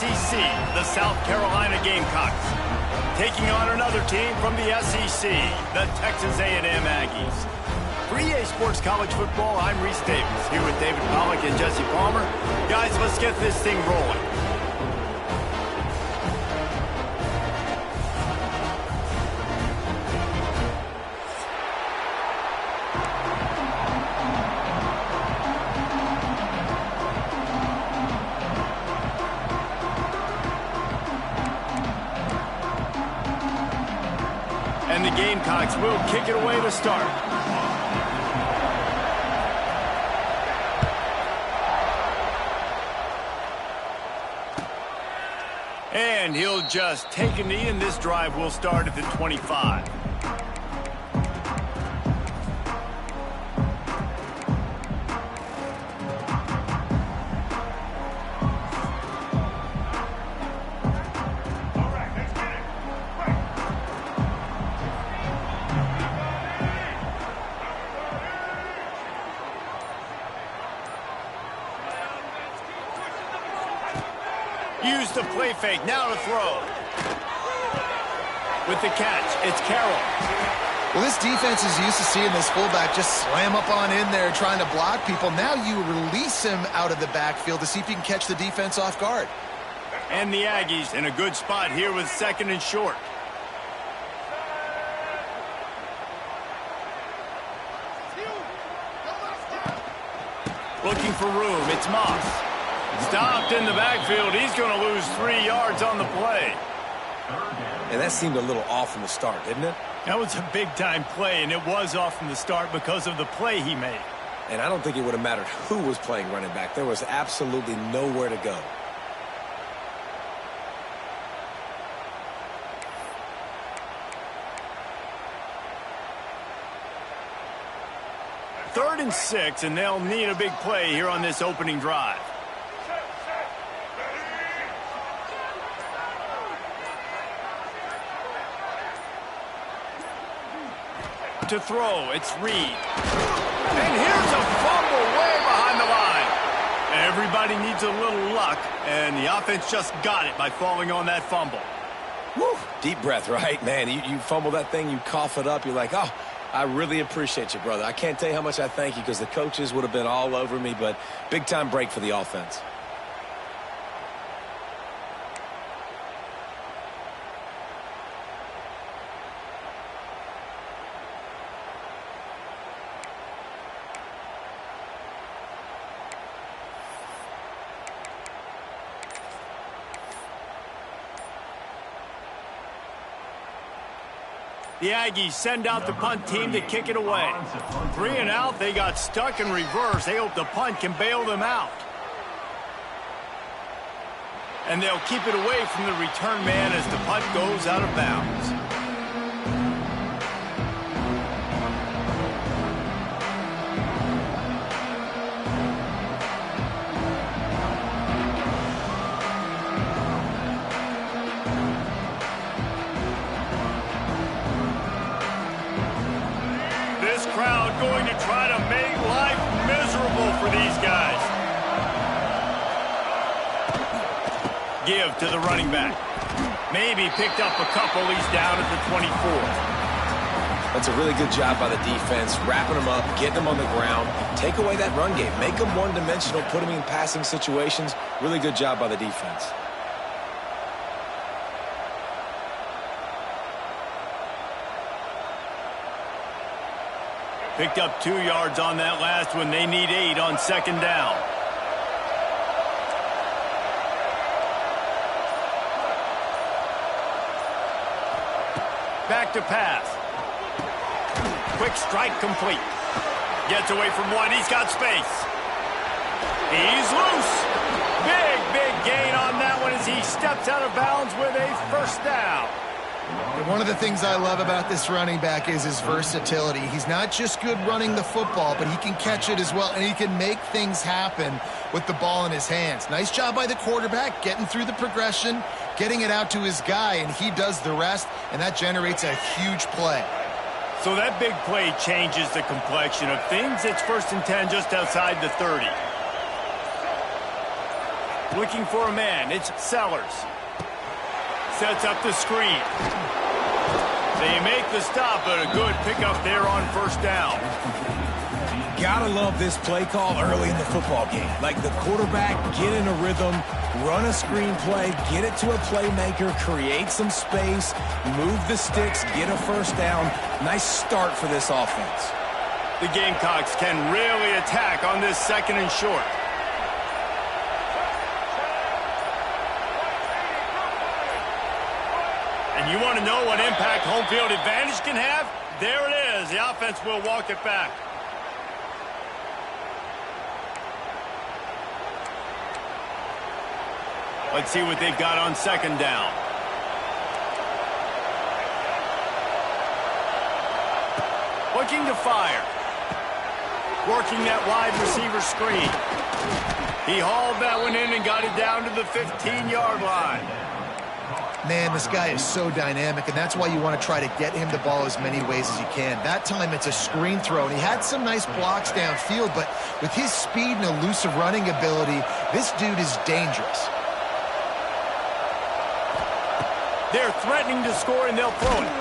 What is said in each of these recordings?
SEC, the South Carolina Gamecocks, taking on another team from the SEC, the Texas A&M Aggies. For EA Sports College Football, I'm Reese Davis, here with David Pollack and Jesse Palmer. Guys, let's get this thing rolling. And the Gamecocks will kick it away to start. And he'll just take a knee, and this drive will start at the 25. Use the play fake, now to throw. With the catch, it's Carroll. Well, this defense is used to seeing this fullback just slam up on in there trying to block people. Now you release him out of the backfield to see if you can catch the defense off guard. And the Aggies in a good spot here with 2nd and short. Looking for room, it's Moss. Stopped in the backfield. He's going to lose 3 yards on the play. And that seemed a little off from the start, didn't it? That was a big-time play, and it was off from the start because of the play he made. And I don't think it would have mattered who was playing running back. There was absolutely nowhere to go. Third and 6, and they'll need a big play here on this opening drive. To throw, it's Reed. And here's a fumble way behind the line. Everybody needs a little luck, and the offense just got it by falling on that fumble. Woo! Deep breath, right? Man, you fumble that thing, you cough it up, you're like, oh, I really appreciate you, brother. I can't tell you how much I thank you because the coaches would have been all over me, but big-time break for the offense. The Aggies send out the punt team to kick it away. 3 and out, they got stuck in reverse. They hope the punt can bail them out. And they'll keep it away from the return man as the punt goes out of bounds. Crowd going to try to make life miserable for these guys. Give to the running back. Maybe picked up a couple. He's down at the 24. That's a really good job by the defense, wrapping them up, getting them on the ground. Take away that run game. Make them one-dimensional, put them in passing situations. Really good job by the defense. Picked up 2 yards on that last one. They need 8 on 2nd down. Back to pass. Quick strike complete. Gets away from one. He's got space. He's loose. Big gain on that one as he steps out of bounds with a 1st down. One of the things I love about this running back is his versatility. He's not just good running the football, but he can catch it as well, and he can make things happen with the ball in his hands. Nice job by the quarterback, getting through the progression, getting it out to his guy, and he does the rest, and that generates a huge play. So that big play changes the complexion of things. It's 1st and 10 just outside the 30. Looking for a man. It's Sellers. Sets up the screen. They make the stop, but a good pickup there on first down. Gotta love this play call early in the football game. Like the quarterback, get in a rhythm, run a screen play, get it to a playmaker, create some space, move the sticks, get a first down. Nice start for this offense. The Gamecocks can really attack on this 2nd and short. And you want to know what impact home field advantage can have? There it is. The offense will walk it back. Let's see what they've got on 2nd down. Looking to fire. Working that wide receiver screen. He hauled that one in and got it down to the 15-yard line. Man, this guy is so dynamic, and that's why you want to try to get him the ball as many ways as you can. That time it's a screen throw, and he had some nice blocks downfield, but with his speed and elusive running ability, this dude is dangerous. They're threatening to score, and they'll throw it.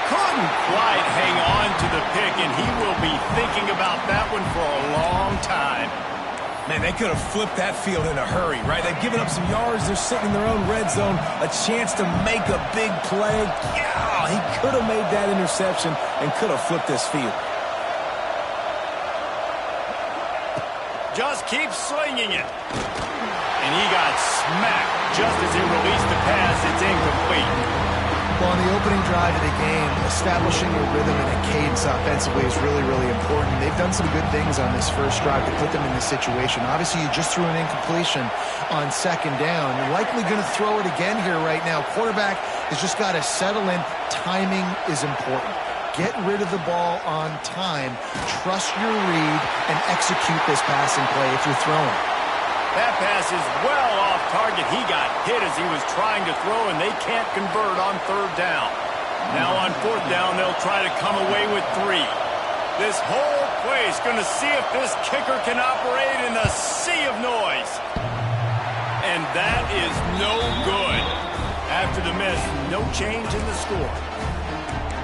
Couldn't quite hang on to the pick, and he will be thinking about that one for a long time. Man, they could have flipped that field in a hurry, right? They've given up some yards. They're sitting in their own red zone. A chance to make a big play. Yeah, he could have made that interception and could have flipped this field. Just keep slinging it. And he got smacked just as he released the pass. It's incomplete. Well, on the opening drive of the game, establishing a rhythm and a cadence offensively is really, really important. They've done some good things on this first drive to put them in this situation. Obviously, you just threw an incompletion on 2nd down. You're likely going to throw it again here right now. Quarterback has just got to settle in. Timing is important. Get rid of the ball on time. Trust your read and execute this passing play if you're throwing. That pass is well off target. He got hit as he was trying to throw, and they can't convert on 3rd down. Now on 4th down, they'll try to come away with 3. This whole place going to see if this kicker can operate in the sea of noise. And that is no good. After the miss, no change in the score.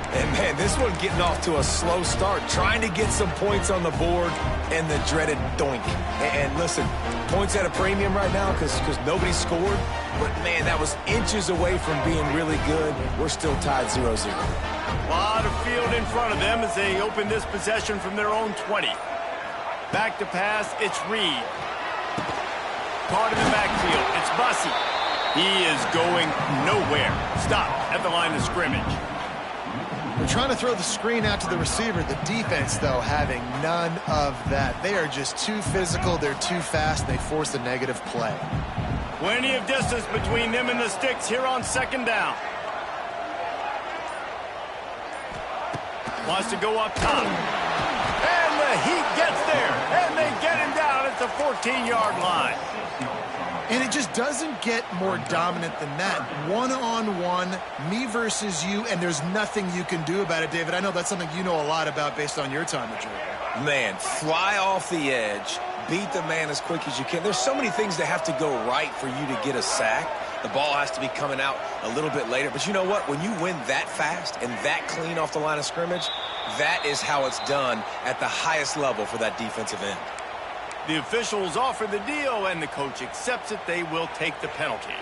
And, man, this one getting off to a slow start, trying to get some points on the board, and the dreaded doink. And listen, points at a premium right now because nobody scored. But, man, that was inches away from being really good. We're still tied 0-0. A lot of field in front of them as they open this possession from their own 20. Back to pass, it's Reed. Caught in the backfield, it's Bussey. He is going nowhere. Stop at the line of scrimmage. They're trying to throw the screen out to the receiver. The defense, though, having none of that. They are just too physical. They're too fast. They force a negative play. Plenty of distance between them and the sticks here on 2nd down. Wants to go up top. And the Heat gets there. And they get him down at the 14-yard line. And it just doesn't get more dominant than that. One-on-one, me versus you, and there's nothing you can do about it, David. I know that's something you know a lot about based on your time at Georgia. Man, fly off the edge, beat the man as quick as you can. There's so many things that have to go right for you to get a sack. The ball has to be coming out a little bit later. But you know what? When you win that fast and that clean off the line of scrimmage, that is how it's done at the highest level for that defensive end. The officials offer the deal, and the coach accepts it. They will take the penalty.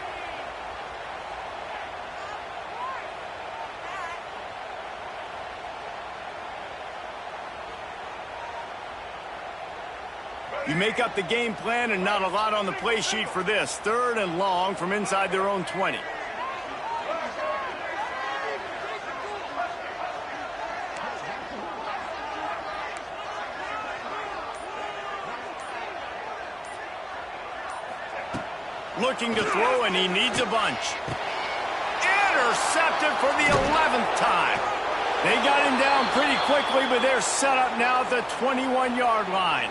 You make up the game plan, and not a lot on the play sheet for this. 3rd and long from inside their own 20. Looking to throw, and he needs a bunch. Intercepted for the 11th time. They got him down pretty quickly, but they're set up now at the 21-yard line.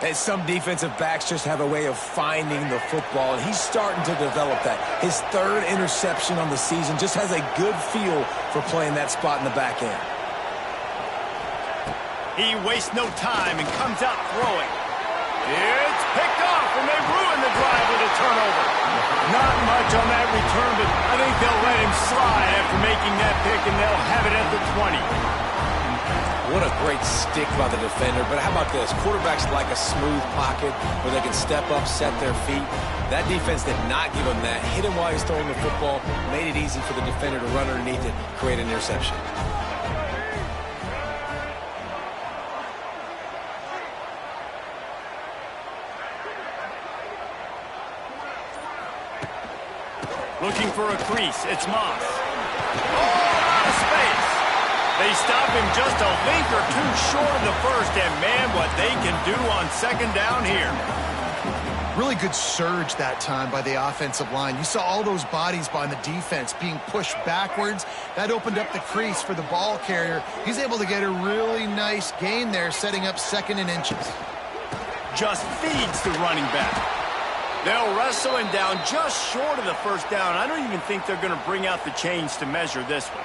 And some defensive backs just have a way of finding the football, and he's starting to develop that. His 3rd interception on the season, just has a good feel for playing that spot in the back end. He wastes no time and comes out throwing. It's picked off, and and they ruin the drive with a turnover. Not much on that return, but I think they'll let him slide after making that pick, and they'll have it at the 20. What a great stick by the defender. But how about this? Quarterbacks like a smooth pocket where they can step up, set their feet. That defense did not give him that. Hit him while he's throwing the football. Made it easy for the defender to run underneath it, create an interception. Looking for a crease. It's Moss. Oh, out of space. They stop him just a link or two short of the first, and man, what they can do on second down here. Really good surge that time by the offensive line. You saw all those bodies by the defense being pushed backwards. That opened up the crease for the ball carrier. He's able to get a really nice gain there, setting up 2nd and inches. Just feeds the running back. They'll wrestle him down just short of the first down. I don't even think they're going to bring out the chains to measure this one.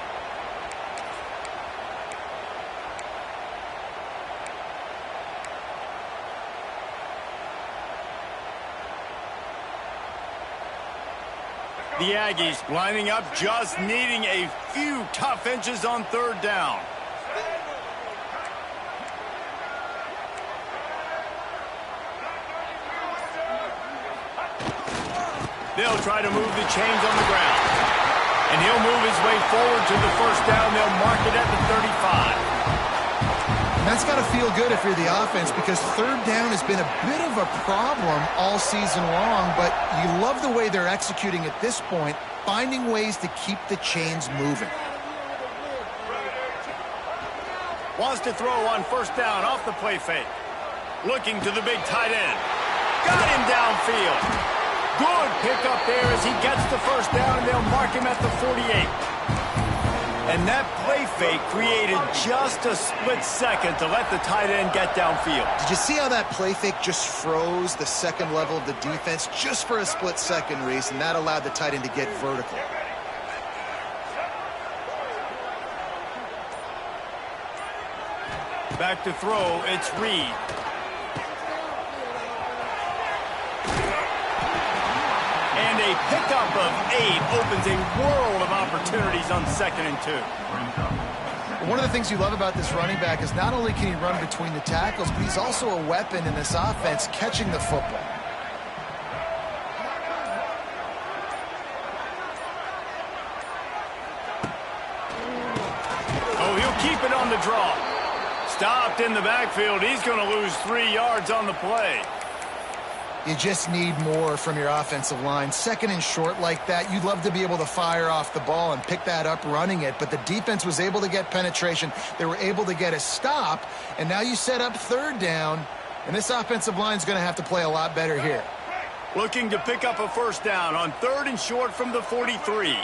The Aggies lining up, just needing a few tough inches on 3rd down. They'll try to move the chains on the ground. And he'll move his way forward to the 1st down. They'll mark it at the 35. That's got to feel good if you're the offense, because 3rd down has been a bit of a problem all season long, but you love the way they're executing at this point, finding ways to keep the chains moving. Wants to throw on 1st down off the play fake. Looking to the big tight end. Got him downfield. Good pickup there as he gets the 1st down, and they'll mark him at the 48. And that play fake created just a split second to let the tight end get downfield. Did you see how that play fake just froze the 2nd level of the defense just for a split second, Reese, and that allowed the tight end to get vertical. Back to throw, it's Reed. And a pickup of 8 opens a world of opportunities on 2nd and 2. One of the things you love about this running back is not only can he run between the tackles, but he's also a weapon in this offense catching the football. Oh, he'll keep it on the draw. Stopped in the backfield. He's going to lose 3 yards on the play. You just need more from your offensive line. 2nd and short like that, you'd love to be able to fire off the ball and pick that up running it, but the defense was able to get penetration. They were able to get a stop, and now you set up 3rd down, and this offensive line is going to have to play a lot better here. Looking to pick up a 1st down on 3rd and short from the 43.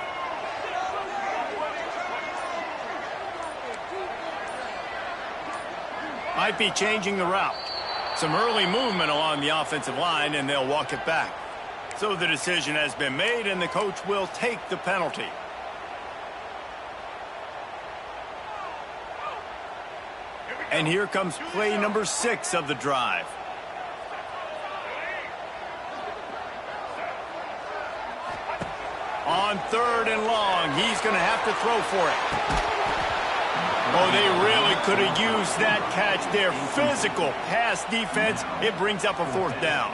Might be changing the route. Some early movement along the offensive line, and they'll walk it back. So the decision has been made, and the coach will take the penalty. And here comes play number 6 of the drive. On 3rd and long, he's going to have to throw for it. Oh, they really could have used that catch there. Physical pass defense. It brings up a 4th down.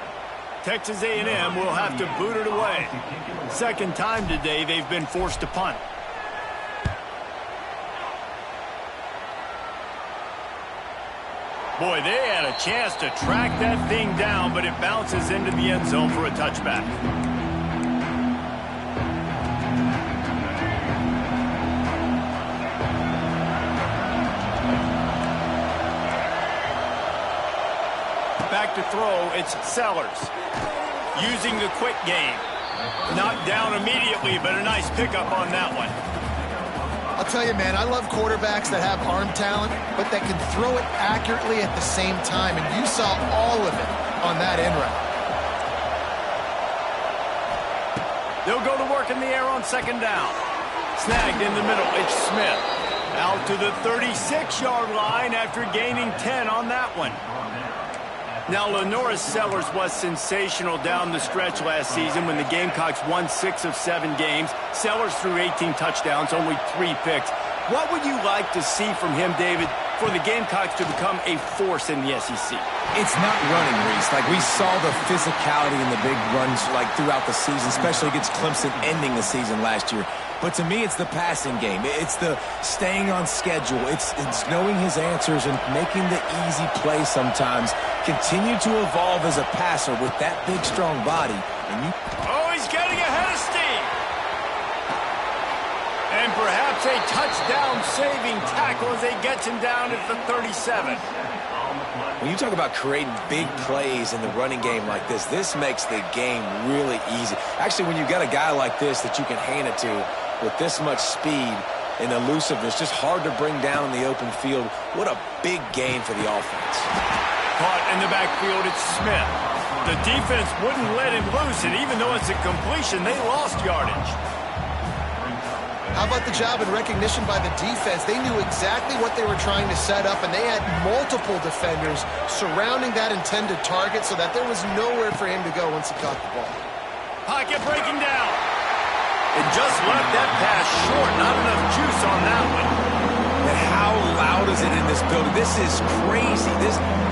Texas A&M will have to boot it away. 2nd time today they've been forced to punt. Boy, they had a chance to track that thing down, but it bounces into the end zone for a touchback. Back to throw, it's Sellers. Using the quick game. Knocked down immediately, but a nice pickup on that one. I'll tell you, man, I love quarterbacks that have arm talent, but that can throw it accurately at the same time, and you saw all of it on that end route. They'll go to work in the air on 2nd down. Snagged in the middle, it's Smith. Out to the 36-yard line after gaining 10 on that one. Now, Lenoris Sellers was sensational down the stretch last season when the Gamecocks won 6 of 7 games. Sellers threw 18 touchdowns, only 3 picks. What would you like to see from him, David, for the Gamecocks to become a force in the SEC? It's not running, Reese. Like, we saw the physicality in the big runs, like, throughout the season, especially against Clemson ending the season last year. But to me, it's the passing game. It's the staying on schedule. It's knowing his answers and making the easy play sometimes. Continue to evolve as a passer with that big, strong body. Oh, he's getting ahead of steam. And perhaps a touchdown-saving tackle as they get him down at the 37. When you talk about creating big plays in the running game like this makes the game really easy. Actually, when you've got a guy like this that you can hand it to with this much speed and elusiveness, just hard to bring down in the open field. What a big gain for the offense. Caught in the backfield, it's Smith. The defense wouldn't let him loose, and even though it's a completion, they lost yardage. How about the job and recognition by the defense? They knew exactly what they were trying to set up, and they had multiple defenders surrounding that intended target so that there was nowhere for him to go once he caught the ball. Pocket breaking down. It just left that pass short. Not enough juice on that one. And how loud is it in this building? This is crazy.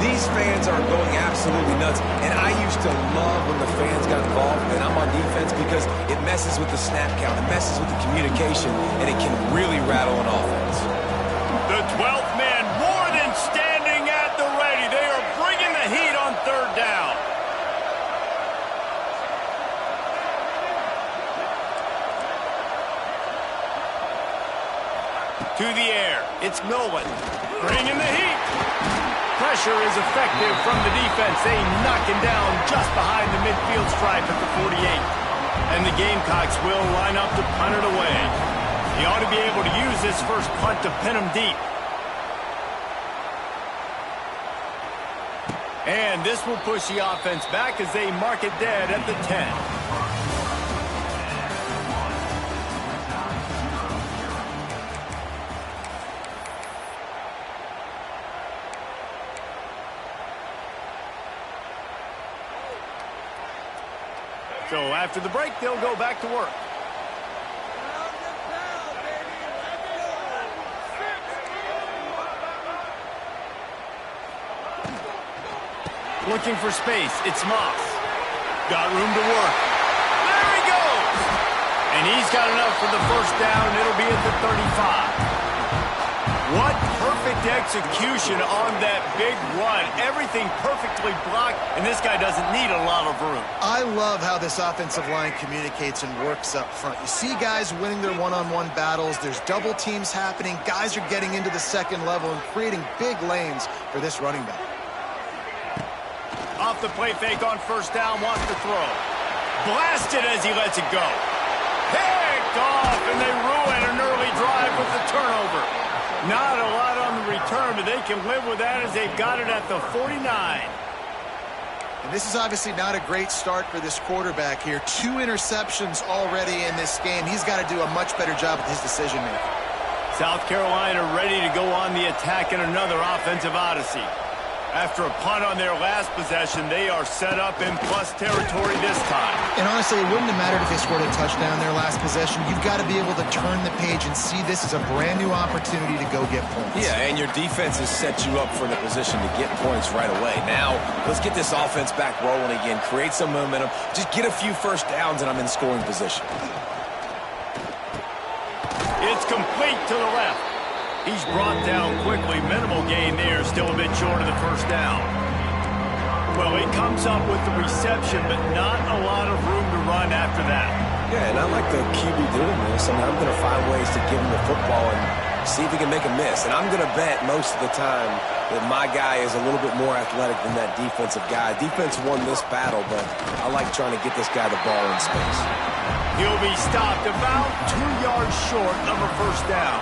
These fans are going absolutely nuts. And I used to love when the fans got involved, and I'm on defense, because it messes with the snap count, it messes with the communication, and it can really rattle an offense. The 12th man more than standing at the ready. They are bringing the heat on 3rd down. To the air, it's Nolan, bringing the heat. Pressure is effective from the defense. They knock him down just behind the midfield stripe at the 48. And the Gamecocks will line up to punt it away. He ought to be able to use this first punt to pin him deep. And this will push the offense back as they mark it dead at the 10. So after the break, they'll go back to work. Looking for space, it's Moss. Got room to work. There he goes! And he's got enough for the first down, and it'll be at the 35. What perfect execution on that big run. Everything perfectly blocked, and this guy doesn't need a lot of room. I love how this offensive line communicates and works up front. You see guys winning their one-on-one battles. There's double teams happening. Guys are getting into the second level and creating big lanes for this running back. Off the play fake on first down, wants to throw. Blasted as he lets it go. Picked off, and they ruin an early drive with the turnover. Not a lot on the return, but they can live with that as they've got it at the 49. And this is obviously not a great start for this quarterback here. 2 interceptions already in this game. He's got to do a much better job with his decision-making. South Carolina ready to go on the attack in another offensive odyssey. After a punt on their last possession, they are set up in plus territory this time. And honestly, it wouldn't have mattered if they scored a touchdown their last possession. You've got to be able to turn the page and see this as a brand new opportunity to go get points. Yeah, and your defense has set you up for the position to get points right away. Now, let's get this offense back rolling again, create some momentum, just get a few first downs, and I'm in scoring position. It's complete to the left. He's brought down quickly. Minimal gain there, still a bit short of the first down. Well, he comes up with the reception, but not a lot of room to run after that. Yeah, and I like the QB doing this. I mean, I'm going to find ways to give him the football and see if he can make a miss. And I'm going to bet most of the time that my guy is a little bit more athletic than that defensive guy. Defense won this battle, but I like trying to get this guy the ball in space. He'll be stopped about 2 yards short of a first down.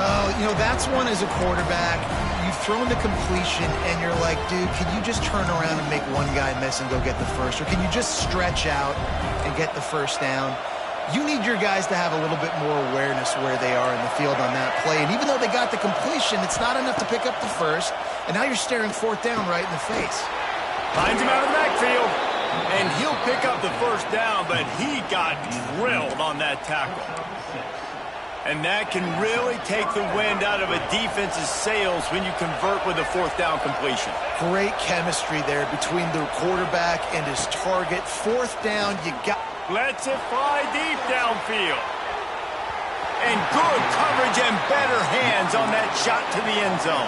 Oh, you know, that's one as a quarterback. You've thrown the completion, and you're like, dude, can you just turn around and make one guy miss and go get the first? Or can you just stretch out and get the first down? You need your guys to have a little bit more awareness where they are in the field on that play. And even though they got the completion, it's not enough to pick up the first. And now you're staring fourth down right in the face. Finds him out of the backfield. And he'll pick up the first down, but he got drilled on that tackle. And that can really take the wind out of a defense's sails when you convert with a fourth down completion. Great chemistry there between the quarterback and his target. Fourth down, you got... Lets it fly deep downfield. And good coverage and better hands on that shot to the end zone.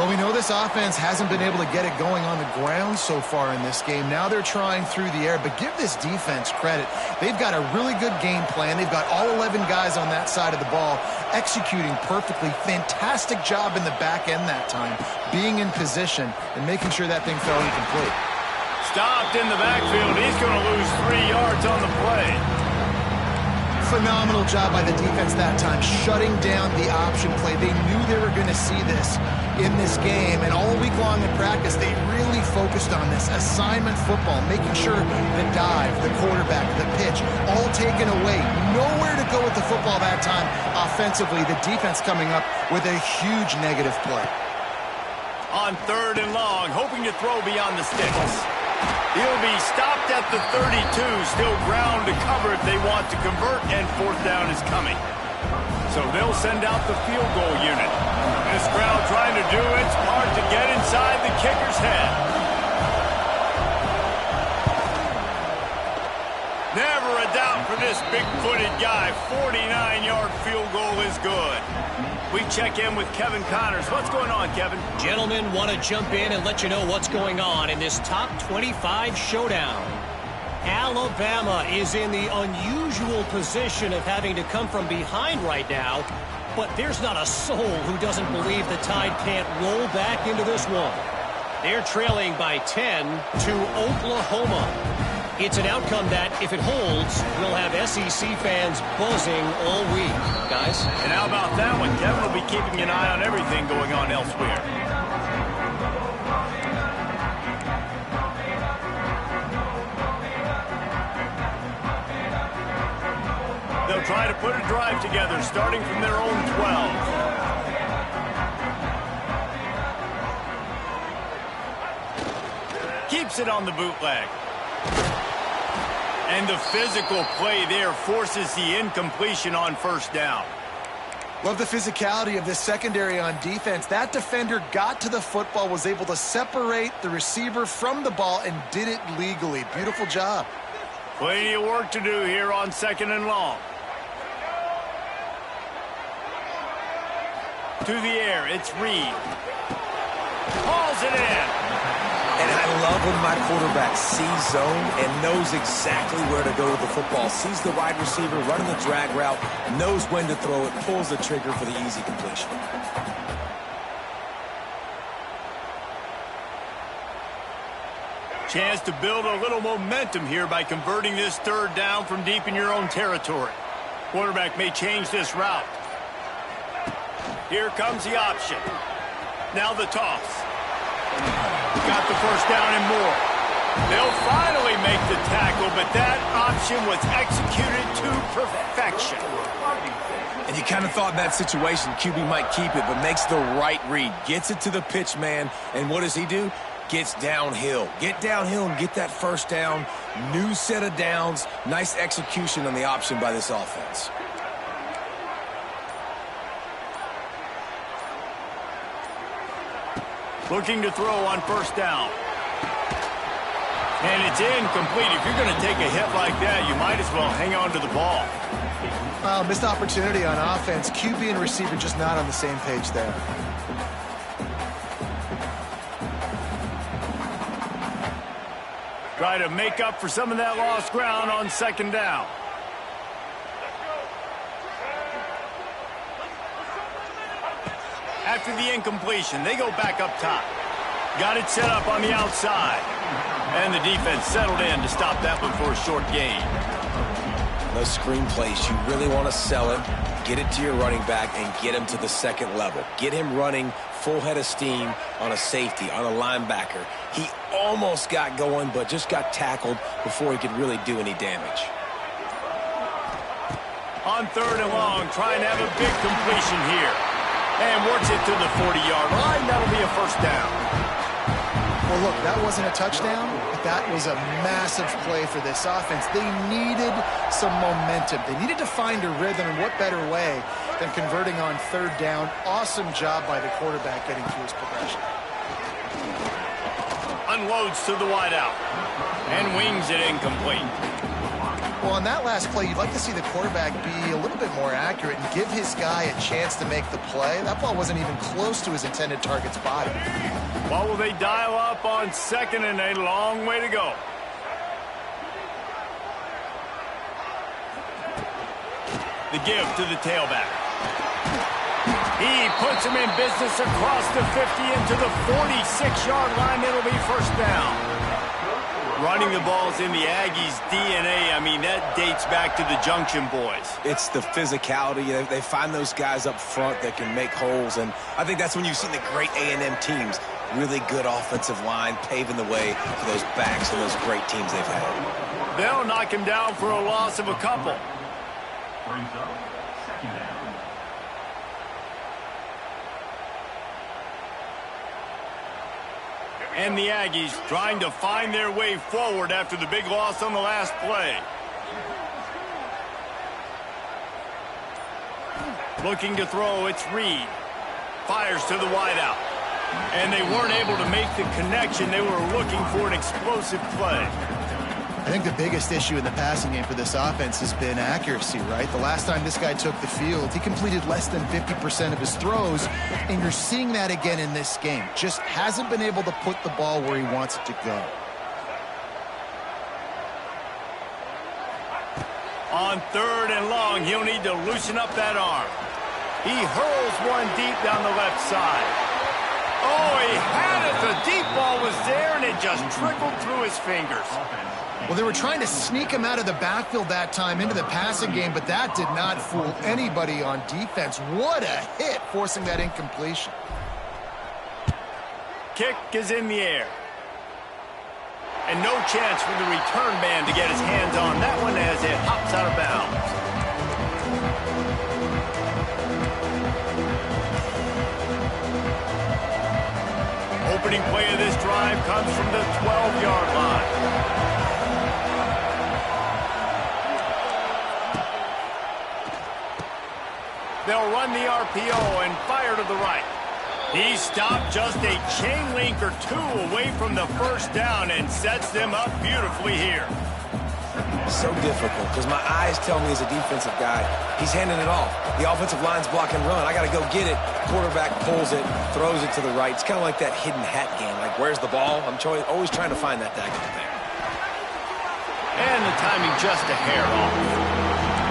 Well, we know this offense hasn't been able to get it going on the ground so far in this game. Now they're trying through the air, but give this defense credit. They've got a really good game plan. They've got all 11 guys on that side of the ball executing perfectly. Fantastic job in the back end that time, being in position and making sure that thing fell incomplete. Stopped in the backfield. He's going to lose 3 yards on the play. Phenomenal job by the defense that time, shutting down the option play. They knew they were going to see this in this game, and all week long in practice, they really focused on this assignment football, making sure the dive, the quarterback, the pitch, all taken away. Nowhere to go with the football that time offensively. The defense coming up with a huge negative play. On 3rd and long, hoping to throw beyond the sticks. He'll be stopped at the 32, still ground to cover if they want to convert, and fourth down is coming. So they'll send out the field goal unit. This crowd trying to do its part to get inside the kicker's head. Never a doubt for this big-footed guy. 49-yard field goal is good. We check in with Kevin Connors. What's going on, Kevin? Gentlemen, want to jump in and let you know what's going on in this top 25 showdown. Alabama is in the unusual position of having to come from behind right now, but there's not a soul who doesn't believe the Tide can't roll back into this one. They're trailing by 10 to Oklahoma. It's an outcome that, if it holds, will have SEC fans buzzing all week. Guys? And how about that one? Kevin will be keeping an eye on everything going on elsewhere. They'll try to put a drive together, starting from their own 12. Keeps it on the bootleg. And the physical play there forces the incompletion on first down. Love the physicality of this secondary on defense. That defender got to the football, was able to separate the receiver from the ball, and did it legally. Beautiful job. Plenty of work to do here on 2nd and long. To the air, it's Reed. Hauls it in. And I love when my quarterback sees zone and knows exactly where to go with the football. Sees the wide receiver running the drag route, knows when to throw it, pulls the trigger for the easy completion. Chance to build a little momentum here by converting this 3rd down from deep in your own territory. Quarterback may change this route. Here comes the option. Now the toss. Got the first down and more. They'll finally make the tackle, but that option was executed to perfection. And you kind of thought in that situation QB might keep it, but makes the right read. Gets it to the pitch man, and what does he do? Gets downhill. Get downhill and get that first down. New set of downs. Nice execution on the option by this offense. Looking to throw on first down. And it's incomplete. If you're going to take a hit like that, you might as well hang on to the ball. Missed opportunity on offense. QB and receiver just not on the same page there. Try to make up for some of that lost ground on 2nd down. After the incompletion, they go back up top. Got it set up on the outside. And the defense settled in to stop that one for a short gain. Those screen plays, you really want to sell it, get it to your running back, and get him to the 2nd level. Get him running full head of steam on a safety, on a linebacker. He almost got going, but just got tackled before he could really do any damage. On 3rd and long, trying to have a big completion here. And works it to the 40-yard line. That'll be a first down. Well, look, that wasn't a touchdown, but that was a massive play for this offense. They needed some momentum. They needed to find a rhythm, and what better way than converting on 3rd down. Awesome job by the quarterback getting through his progression. Unloads to the wideout and wings it incomplete. Well, on that last play, you'd like to see the quarterback be a little bit more accurate and give his guy a chance to make the play. That ball wasn't even close to his intended target's body. Well, will they dial up on 2nd and a long way to go? The give to the tailback. He puts him in business across the 50 into the 46-yard line. It'll be first down. Running the ball's in the Aggies' DNA. I mean, that dates back to the Junction boys. It's the physicality. They find those guys up front that can make holes, and I think that's when you've seen the great A&M teams. Really good offensive line paving the way for those backs and those great teams they've had. They'll knock him down for a loss of a couple. Brings up 2nd down. And the Aggies trying to find their way forward after the big loss on the last play. Looking to throw, it's Reed. Fires to the wideout. And they weren't able to make the connection. They were looking for an explosive play. I think the biggest issue in the passing game for this offense has been accuracy, right? The last time this guy took the field, he completed less than 50% of his throws, and you're seeing that again in this game. Just hasn't been able to put the ball where he wants it to go. On 3rd and long, he'll need to loosen up that arm. He hurls one deep down the left side. Oh, he had it. The deep ball was there, and it just trickled through his fingers. Well, they were trying to sneak him out of the backfield that time into the passing game, but that did not fool anybody on defense. What a hit, forcing that incompletion. Kick is in the air. And no chance for the return man to get his hands on that one as it hops out of bounds. Opening play of this drive comes from the 12-yard line. They'll run the RPO and fire to the right. He stopped just a chain link or two away from the first down and sets them up beautifully here. So difficult because my eyes tell me as a defensive guy, he's handing it off. The offensive line's block and run. I got to go get it. Quarterback pulls it, throws it to the right. It's kind of like that hidden hat game. Like, where's the ball? I'm always trying to find that daggone thing. And the timing just a hair off.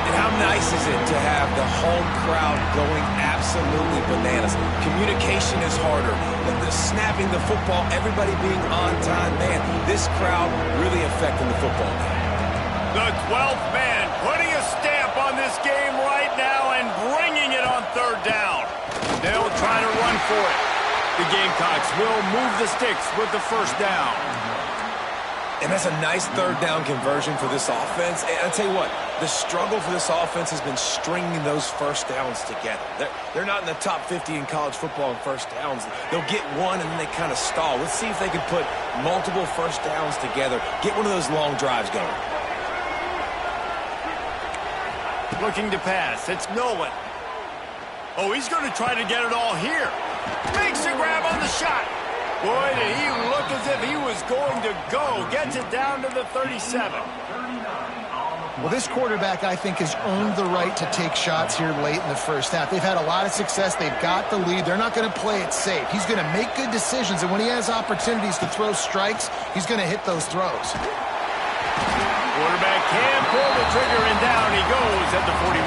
And how nice is it to have the home crowd going absolutely bananas? Communication is harder. The snapping the football, everybody being on time. Man, this crowd really affecting the football game. The 12th man putting a stamp on this game right now and bringing it on 3rd down. They'll try to run for it. The Gamecocks will move the sticks with the first down. And that's a nice 3rd down conversion for this offense. And I'll tell you what, the struggle for this offense has been stringing those first downs together. They're not in the top 50 in college football in first downs. They'll get one and then they kind of stall. Let's see if they can put multiple first downs together, get one of those long drives going. Looking to pass. It's Nolan. Oh, he's going to try to get it all here. Makes a grab on the shot. Boy, did he look as if he was going to go. Gets it down to the 37. Well, this quarterback, I think, has earned the right to take shots here late in the first half. They've had a lot of success. They've got the lead. They're not going to play it safe. He's going to make good decisions, and when he has opportunities to throw strikes, he's going to hit those throws. Quarterback can pull the trigger, and down he goes at the 41.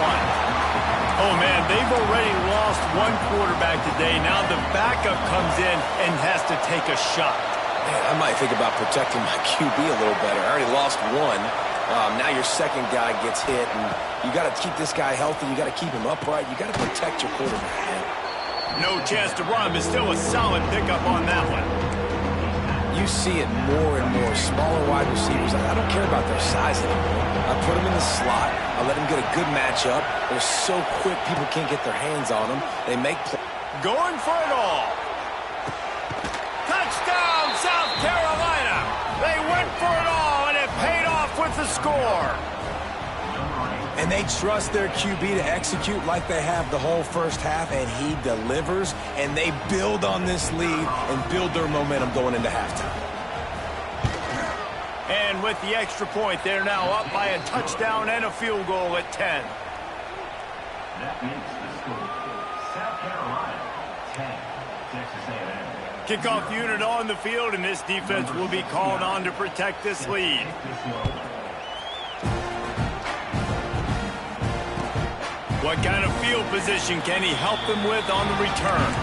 Oh, man, they've already lost one quarterback today. Now the backup comes in and has to take a shot. Man, I might think about protecting my QB a little better. I already lost one. Now your second guy gets hit, and you got to keep this guy healthy. You got to keep him upright. You got to protect your quarterback. No chance to run, but still a solid pickup on that one. You see it more and more. Smaller wide receivers. I don't care about their size anymore. I put him in the slot. I let him get a good matchup. They're so quick, people can't get their hands on them. They make plays. Going for it all. Touchdown, South Carolina. They went for it all, and it paid off with the score. And they trust their QB to execute like they have the whole first half, and he delivers, and they build on this lead and build their momentum going into halftime. And with the extra point, they're now up by a touchdown and a field goal at 10. That makes the score South Carolina 10, Texas A&M. Kickoff unit on the field, and this defense will be called on to protect this lead. What kind of field position can he help them with on the return?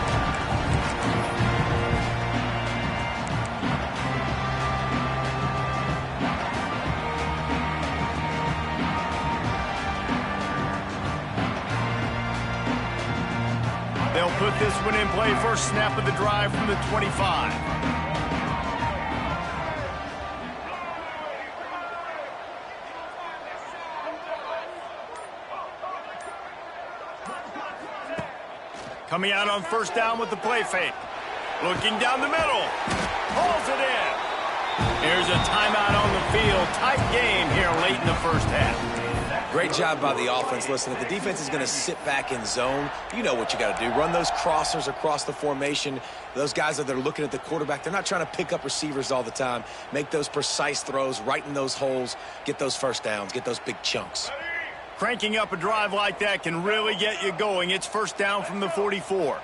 They'll put this one in play. First snap of the drive from the 25. Coming out on first down with the play fake. Looking down the middle. Pulls it in. Here's a timeout on the field. Tight game here late in the first half. Great job by the offense. Listen, if the defense is going to sit back in zone, you know what you got to do. Run those crossers across the formation. Those guys that are looking at the quarterback, they're not trying to pick up receivers all the time. Make those precise throws, right in those holes, get those first downs, get those big chunks. Cranking up a drive like that can really get you going. It's first down from the 44.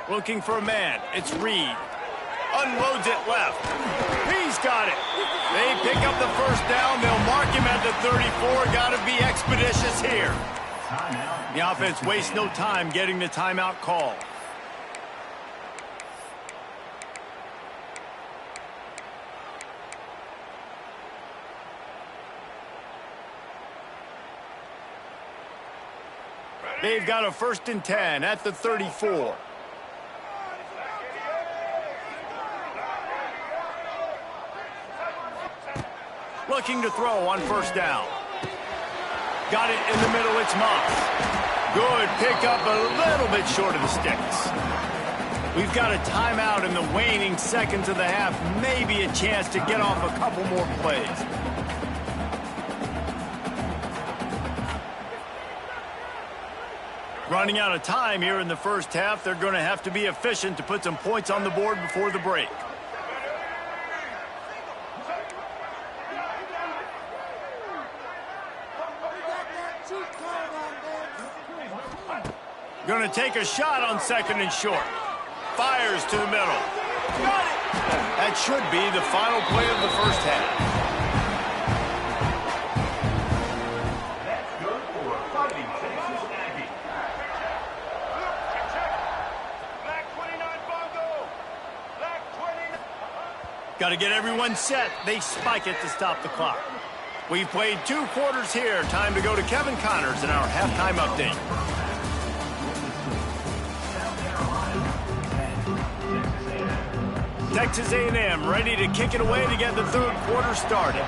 Looking for a man. It's Reed. Unloads it left. He's got it. They pick up the first down. They'll mark him at the 34. Got to be expeditious here. The offense wastes no time getting the timeout call. They've got a 1st and 10 at the 34. Looking to throw on first down. Got it in the middle, it's Moss. Good pickup, a little bit short of the sticks. We've got a timeout in the waning seconds of the half. Maybe a chance to get off a couple more plays. Running out of time here in the first half. They're going to have to be efficient to put some points on the board before the break. Going to take a shot on 2nd and short. Fires to the middle. Got it! That should be the final play of the first half. That's good for a fighting Texas Aggie. Black 29 Bongo. Black 29. Got to get everyone set. They spike it to stop the clock. We've played 2 quarters here. Time to go to Kevin Connors in our halftime update. Texas A&M ready to kick it away to get the 3rd quarter started.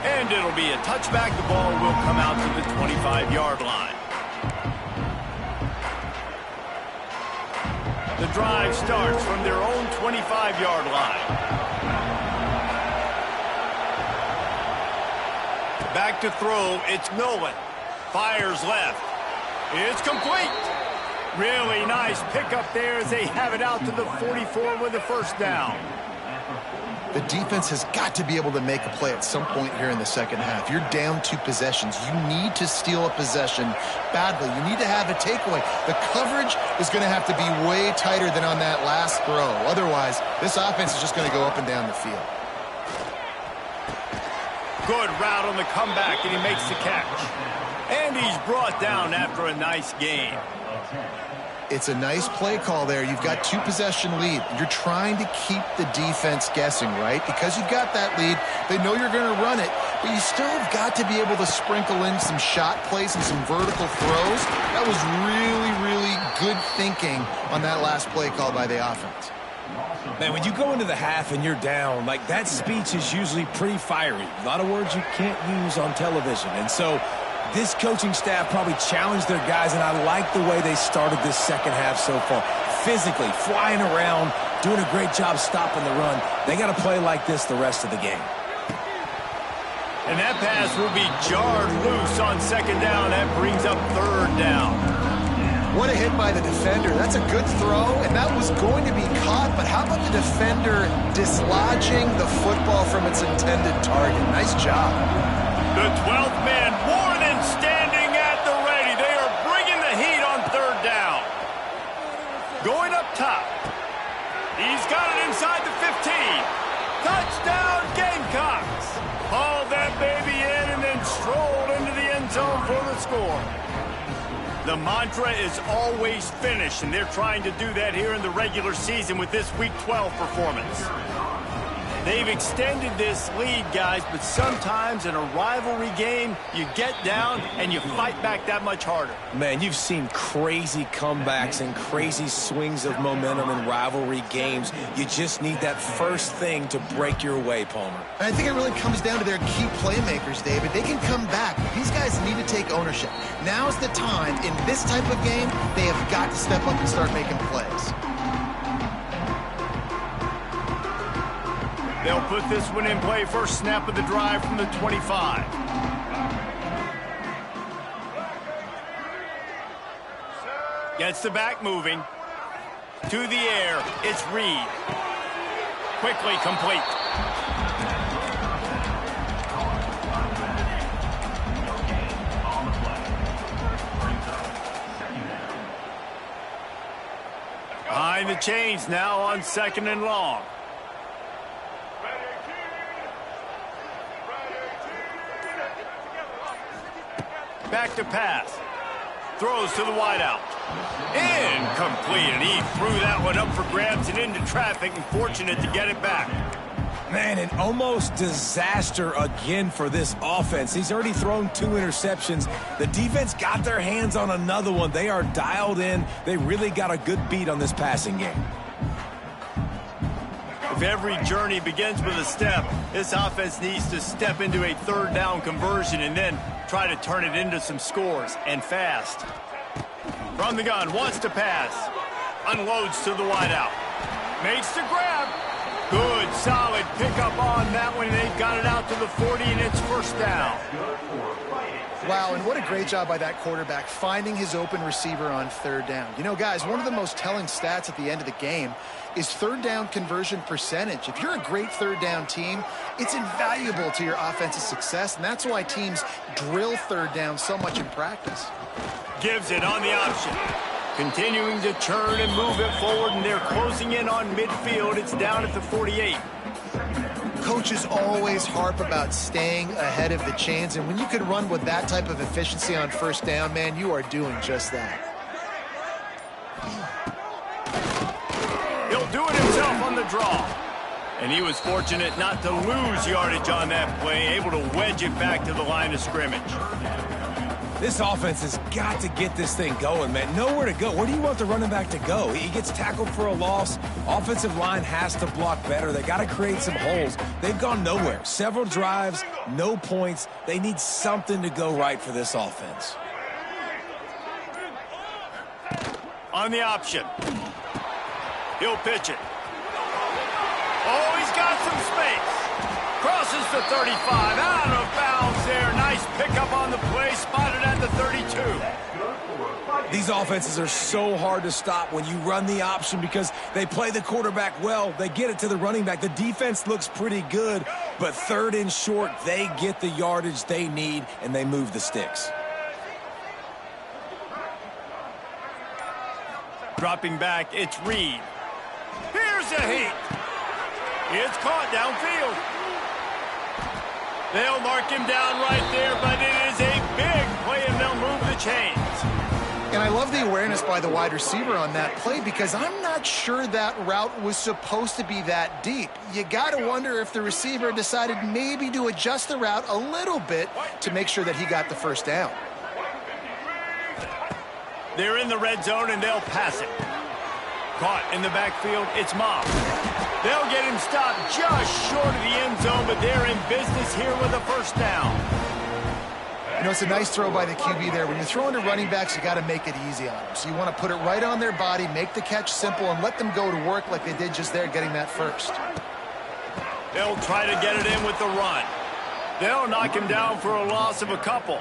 And it'll be a touchback. The ball will come out to the 25-yard line. The drive starts from their own 25-yard line. Back to throw, it's Nolan. Fires left. It's complete. Really nice pickup there as they have it out to the 44 with the first down. The defense has got to be able to make a play at some point here in the second half. You're down 2 possessions. You need to steal a possession badly. You need to have a takeaway. The coverage is going to have to be way tighter than on that last throw. Otherwise, this offense is just going to go up and down the field. Good route on the comeback, and he makes the catch. And he's brought down after a nice gain. It's a nice play call there. You've got 2-possession lead. You're trying to keep the defense guessing, right? Because you've got that lead, they know you're going to run it, but you still have got to be able to sprinkle in some shot plays and some vertical throws. That was really, really good thinking on that last play call by the offense. Man, when you go into the half and you're down, like, that speech is usually pretty fiery. A lot of words you can't use on television. And so this coaching staff probably challenged their guys, and I like the way they started this second half so far. Physically, flying around, doing a great job stopping the run. They got to play like this the rest of the game. And that pass will be jarred loose on second down. That brings up third down. What a hit by the defender. That's a good throw, and that was going to be caught, but how about the defender dislodging the football from its intended target? Nice job. The 12th man more than standing at the ready. They are bringing the heat on third down. Going up top. He's got it inside the 15. Touchdown, Gamecocks. Hauled that baby in and then strolled into the end zone for the score. The mantra is always finish, and they're trying to do that here in the regular season with this Week 12 performance. They've extended this lead, guys, but sometimes in a rivalry game, you get down and you fight back that much harder. Man, you've seen crazy comebacks and crazy swings of momentum in rivalry games. You just need that first thing to break your way, Palmer. And I think it really comes down to their key playmakers, David. They can come back. These guys need to take ownership. Now's the time. In this type of game, they have got to step up and start making plays. They'll put this one in play. First snap of the drive from the 25. Gets the back moving. To the air. It's Reed. Quickly complete. Behind the chains now on second and long. Back to pass. Throws to the wideout. Incomplete, and he threw that one up for grabs and into traffic, and fortunate to get it back. Man, an almost disaster again for this offense. He's already thrown 2 interceptions. The defense got their hands on another one. They are dialed in. They really got a good beat on this passing game. If every journey begins with a step, this offense needs to step into a third down conversion and then try to turn it into some scores, and fast. From the gun, wants to pass. Unloads to the wideout. Makes the grab. Good, solid pickup on that one. They've got it out to the 40, and it's first down. Wow, and what a great job by that quarterback, finding his open receiver on third down. You know, guys, one of the most telling stats at the end of the game is third down conversion percentage. If you're a great third down team, it's invaluable to your offensive success, and that's why teams drill third down so much in practice. Gives it on the option. Continuing to turn and move it forward, and they're closing in on midfield. It's down at the 48. Coaches always harp about staying ahead of the chains, and when you can run with that type of efficiency on first down, man, you are doing just that. He'll do it himself on the draw. And he was fortunate not to lose yardage on that play, able to wedge it back to the line of scrimmage. This offense has got to get this thing going, man. Nowhere to go. Where do you want the running back to go? He gets tackled for a loss. Offensive line has to block better. They got to create some holes. They've gone nowhere. Several drives, no points. They need something to go right for this offense. On the option. He'll pitch it. Oh, he's got some space. Crosses the 35, out of bounds there. Nice pickup on the play, spotted at the 32. These offenses are so hard to stop when you run the option because they play the quarterback well. They get it to the running back. The defense looks pretty good, but third and short, they get the yardage they need, and they move the sticks. Dropping back, it's Reed. Here's a heat. It's caught downfield. They'll mark him down right there, but it is a big play, and they'll move the chains. And I love the awareness by the wide receiver on that play because I'm not sure that route was supposed to be that deep. You got to wonder if the receiver decided maybe to adjust the route a little bit to make sure that he got the first down. They're in the red zone, and they'll pass it. Caught in the backfield, it's Moss. They'll get him stopped just short of the end zone, but they're in business here with a first down. You know, it's a nice throw by the QB there. When you're throwing to running backs, you got to make it easy on them. So you want to put it right on their body, make the catch simple, and let them go to work like they did just there, getting that first. They'll try to get it in with the run. They'll knock him down for a loss of a couple.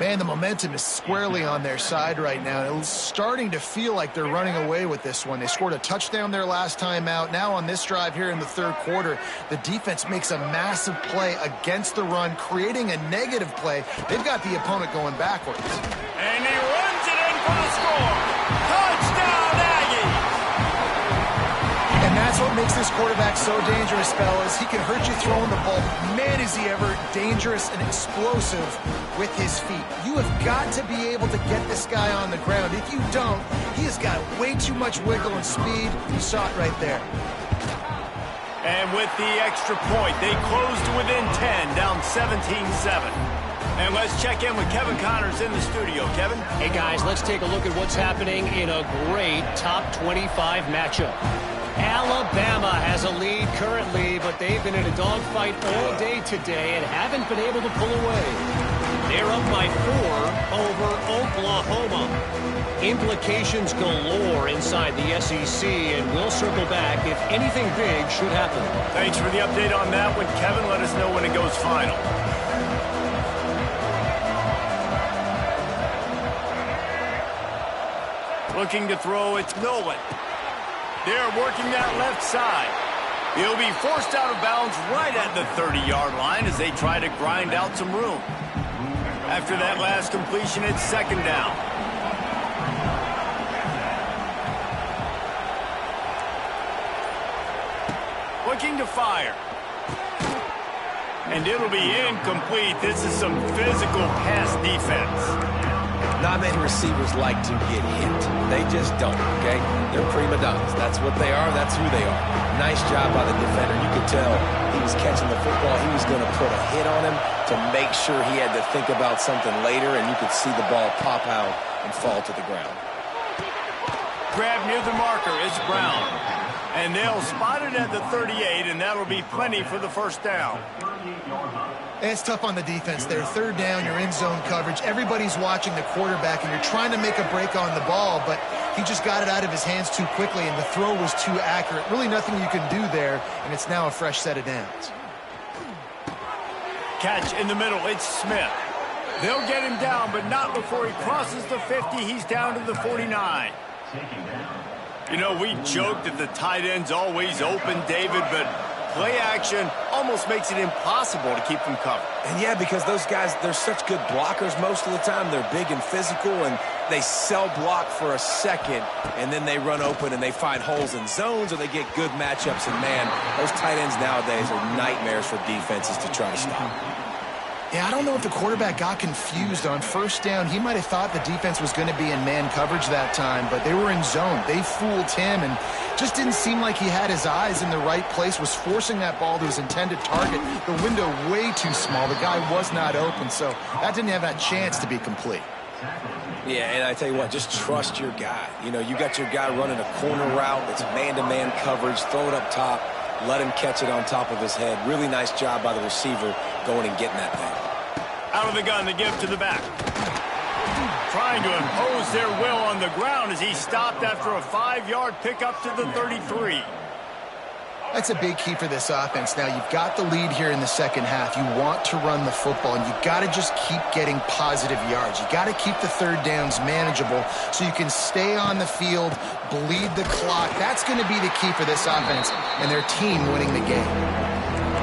Man, the momentum is squarely on their side right now. It's starting to feel like they're running away with this one. They scored a touchdown their last time out. Now on this drive here in the third quarter, the defense makes a massive play against the run, creating a negative play. They've got the opponent going backwards. And he runs it in for the score. Touchdown, Aggies! And that's what makes this quarterback so dangerous, fellas. He can hurt you throwing the ball. Man, is he ever dangerous and explosive with his feet. You have got to be able to get this guy on the ground. If you don't, he has got way too much wiggle and speed. You saw it right there. And with the extra point, they close to within 10, down 17-7. And let's check in with Kevin Connors in the studio. Kevin? Hey, guys, let's take a look at what's happening in a great top 25 matchup. Alabama has a lead currently, but they've been in a dogfight all day today and haven't been able to pull away. They're up by 4 over Oklahoma. Implications galore inside the SEC, and we'll circle back if anything big should happen. Thanks for the update on that one, Kevin. Let us know when it goes final. Looking to throw, it's Nolan. They're working that left side. He'll be forced out of bounds right at the 30-yard line as they try to grind out some room. After that last completion, it's second down. Looking to fire. And it'll be incomplete. This is some physical pass defense. Not many receivers like to get hit. They just don't, okay? They're prima donnas. That's what they are. That's who they are. Nice job by the defender. You could tell he was catching the football. He was going to put a hit on him to make sure he had to think about something later, and you could see the ball pop out and fall to the ground. Grab near the marker. It's Brown. And they'll spot it at the 38, and that'll be plenty for the first down. It's tough on the defense there. Third down, you're in zone coverage. Everybody's watching the quarterback, and you're trying to make a break on the ball, but he just got it out of his hands too quickly, and the throw was too accurate. Really nothing you can do there, and it's now a fresh set of downs. Catch in the middle. It's Smith. They'll get him down, but not before he crosses the 50. He's down to the 49. You know, we joked that the tight end's always open, David, but play action almost makes it impossible to keep them covered. And yeah, because those guys, they're such good blockers most of the time. They're big and physical, and they cell block for a second, and then they run open and they find holes in zones, or they get good matchups. And man, those tight ends nowadays are nightmares for defenses to try to stop. Yeah, I don't know if the quarterback got confused on first down. He might have thought the defense was going to be in man coverage that time, but they were in zone. They fooled him, and just didn't seem like he had his eyes in the right place, was forcing that ball to his intended target. The window way too small. The guy was not open, so that didn't have that chance to be complete. Yeah, and I tell you what, just trust your guy. You know, you got your guy running a corner route. It's man-to-man coverage. Throw it up top. Let him catch it on top of his head. Really nice job by the receiver going and getting that thing. Out of the gun, they give to the back. Trying to impose their will on the ground as he stopped after a 5-yard pickup to the 33. That's a big key for this offense. Now, you've got the lead here in the second half. You want to run the football, and you've got to just keep getting positive yards. You've got to keep the third downs manageable so you can stay on the field, bleed the clock. That's going to be the key for this offense and their team winning the game.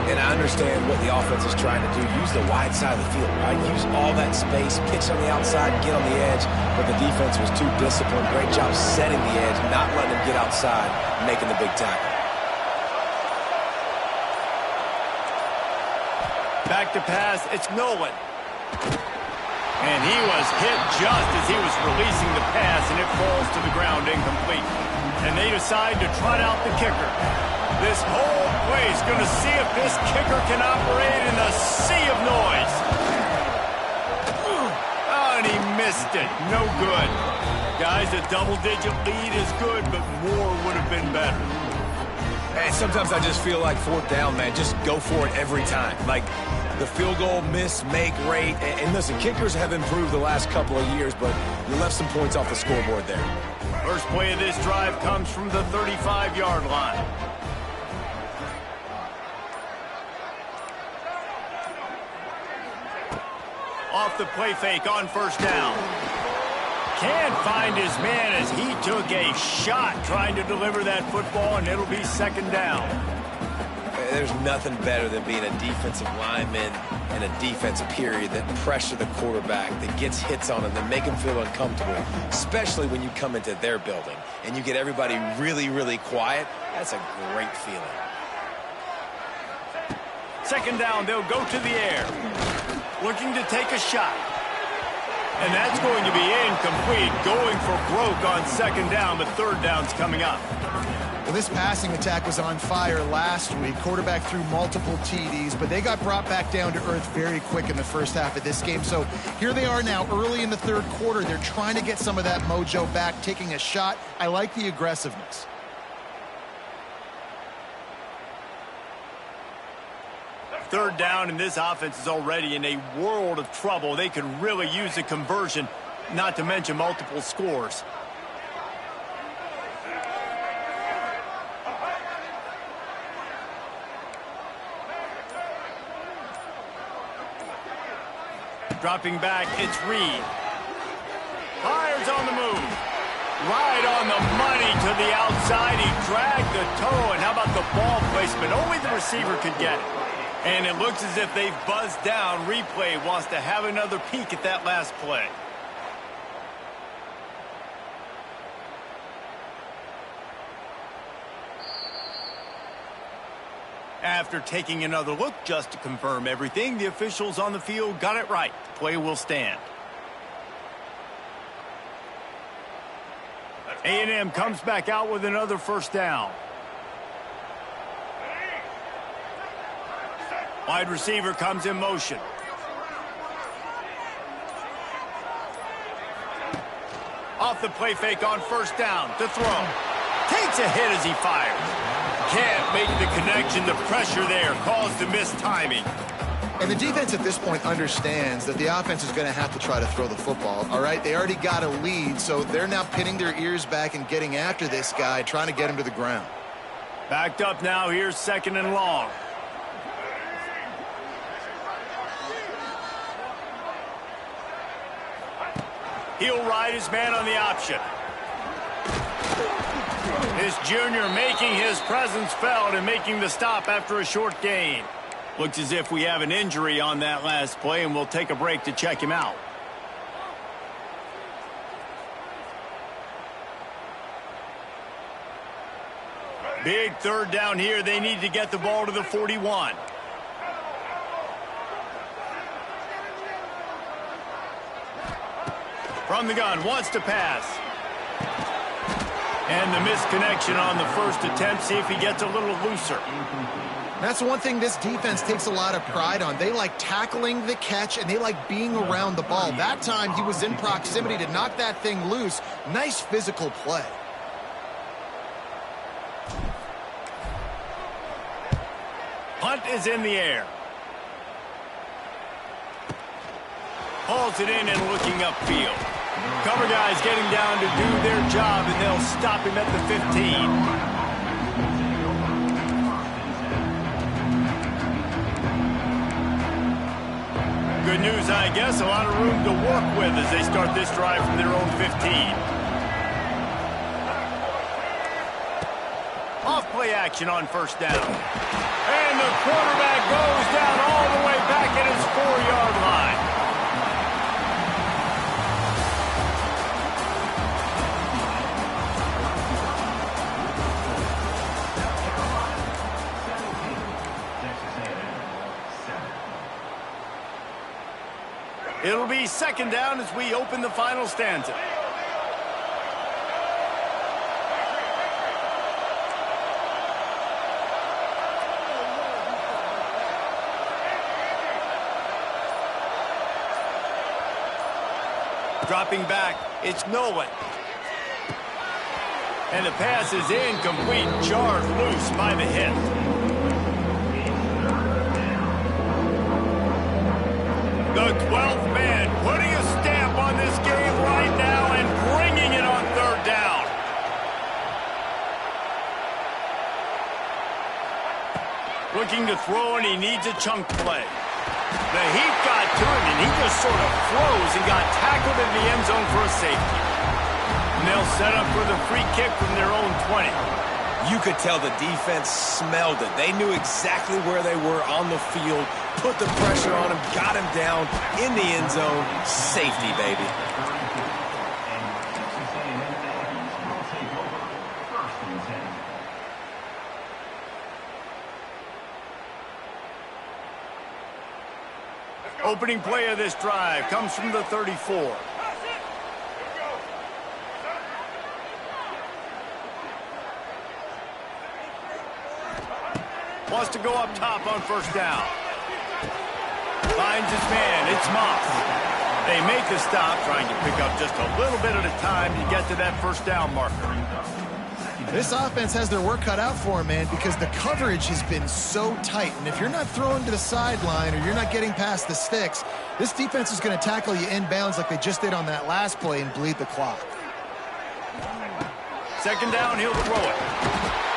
And I understand what the offense is trying to do. Use the wide side of the field, right? Use all that space, pitch on the outside, get on the edge. But the defense was too disciplined. Great job setting the edge, not letting them get outside, making the big tackle. Back to pass, it's Nolan. And he was hit just as he was releasing the pass, and it falls to the ground incomplete. And they decide to trot out the kicker. This whole place going to see if this kicker can operate in the sea of noise. Oh, and he Missed it. No good. Guys, a double-digit lead is good, but more would have been better. And sometimes I just feel like fourth down, man, just go for it every time. Like the field goal miss-make rate. And listen, kickers have improved the last couple of years, but you left some points off the scoreboard there. First play of this drive comes from the 35-yard line. Off the play fake on first down. Can't find his man as he took a shot trying to deliver that football, and it'll be second down. There's nothing better than being a defensive lineman in a defensive period that pressure the quarterback, that gets hits on him, that make him feel uncomfortable, especially when you come into their building and you get everybody really, really quiet. That's a great feeling. Second down, they'll go to the air. Looking to take a shot. And that's going to be incomplete. Going for broke on second down, but third down's coming up. Well, this passing attack was on fire last week. Quarterback threw multiple TDs, but they got brought back down to earth very quick in the first half of this game. So here they are now early in the third quarter. They're trying to get some of that mojo back, taking a shot. I like the aggressiveness. Third down, and this offense is already in a world of trouble. They could really use a conversion, not to mention multiple scores. Dropping back, it's Reed. Fires on the move. Right on the money to the outside. He dragged the toe, and how about the ball placement? Only the receiver could get it. And it looks as if they've buzzed down. Replay wants to have another peek at that last play. After taking another look just to confirm everything, the officials on the field got it right. The play will stand. A&M comes back out with another first down. Wide receiver comes in motion. Off the play fake on first down to throw. Takes a hit as he fires. Can't make the connection. The pressure there caused the missed timing. And the defense at this point understands that the offense is going to have to try to throw the football, all right? They already got a lead, so they're now pinning their ears back and getting after this guy, trying to get him to the ground. Backed up now. Here's second and long. He'll ride his man on the option. This junior making his presence felt and making the stop after a short gain. Looks as if we have an injury on that last play, and we'll take a break to check him out. Big third down here. They need to get the ball to the 41. From the gun, wants to pass. And the misconnection on the first attempt. See if he gets a little looser. That's one thing this defense takes a lot of pride on. They like tackling the catch, and they like being around the ball. That time, he was in proximity to knock that thing loose. Nice physical play. Punt is in the air. Hauls it in and looking upfield. Cover guys getting down to do their job, and they'll stop him at the 15. Good news, I guess. A lot of room to work with as they start this drive from their own 15. Off play action on first down. And the quarterback goes down all the way back at his 4-yard line. It'll be second down as we open the final stanza. Dropping back, it's Nolan. And the pass is incomplete, jarred loose by the hit. The 12th man putting a stamp on this game right now and bringing it on third down. Looking to throw, and he needs a chunk play. The heat got to him, and he just sort of froze and got tackled in the end zone for a safety. And they'll set up for the free kick from their own 20. You could tell the defense smelled it. They knew exactly where they were on the field, put the pressure on him, got him down in the end zone. Safety, baby. Opening play of this drive comes from the 34. Wants to go up top on first down. Finds his man. It's Moss. They make the stop, trying to pick up just a little bit at a time to get to that first down marker. This offense has their work cut out for them, man, because the coverage has been so tight. And if you're not throwing to the sideline or you're not getting past the sticks, this defense is going to tackle you inbounds like they just did on that last play and bleed the clock. Second down, he'll throw it.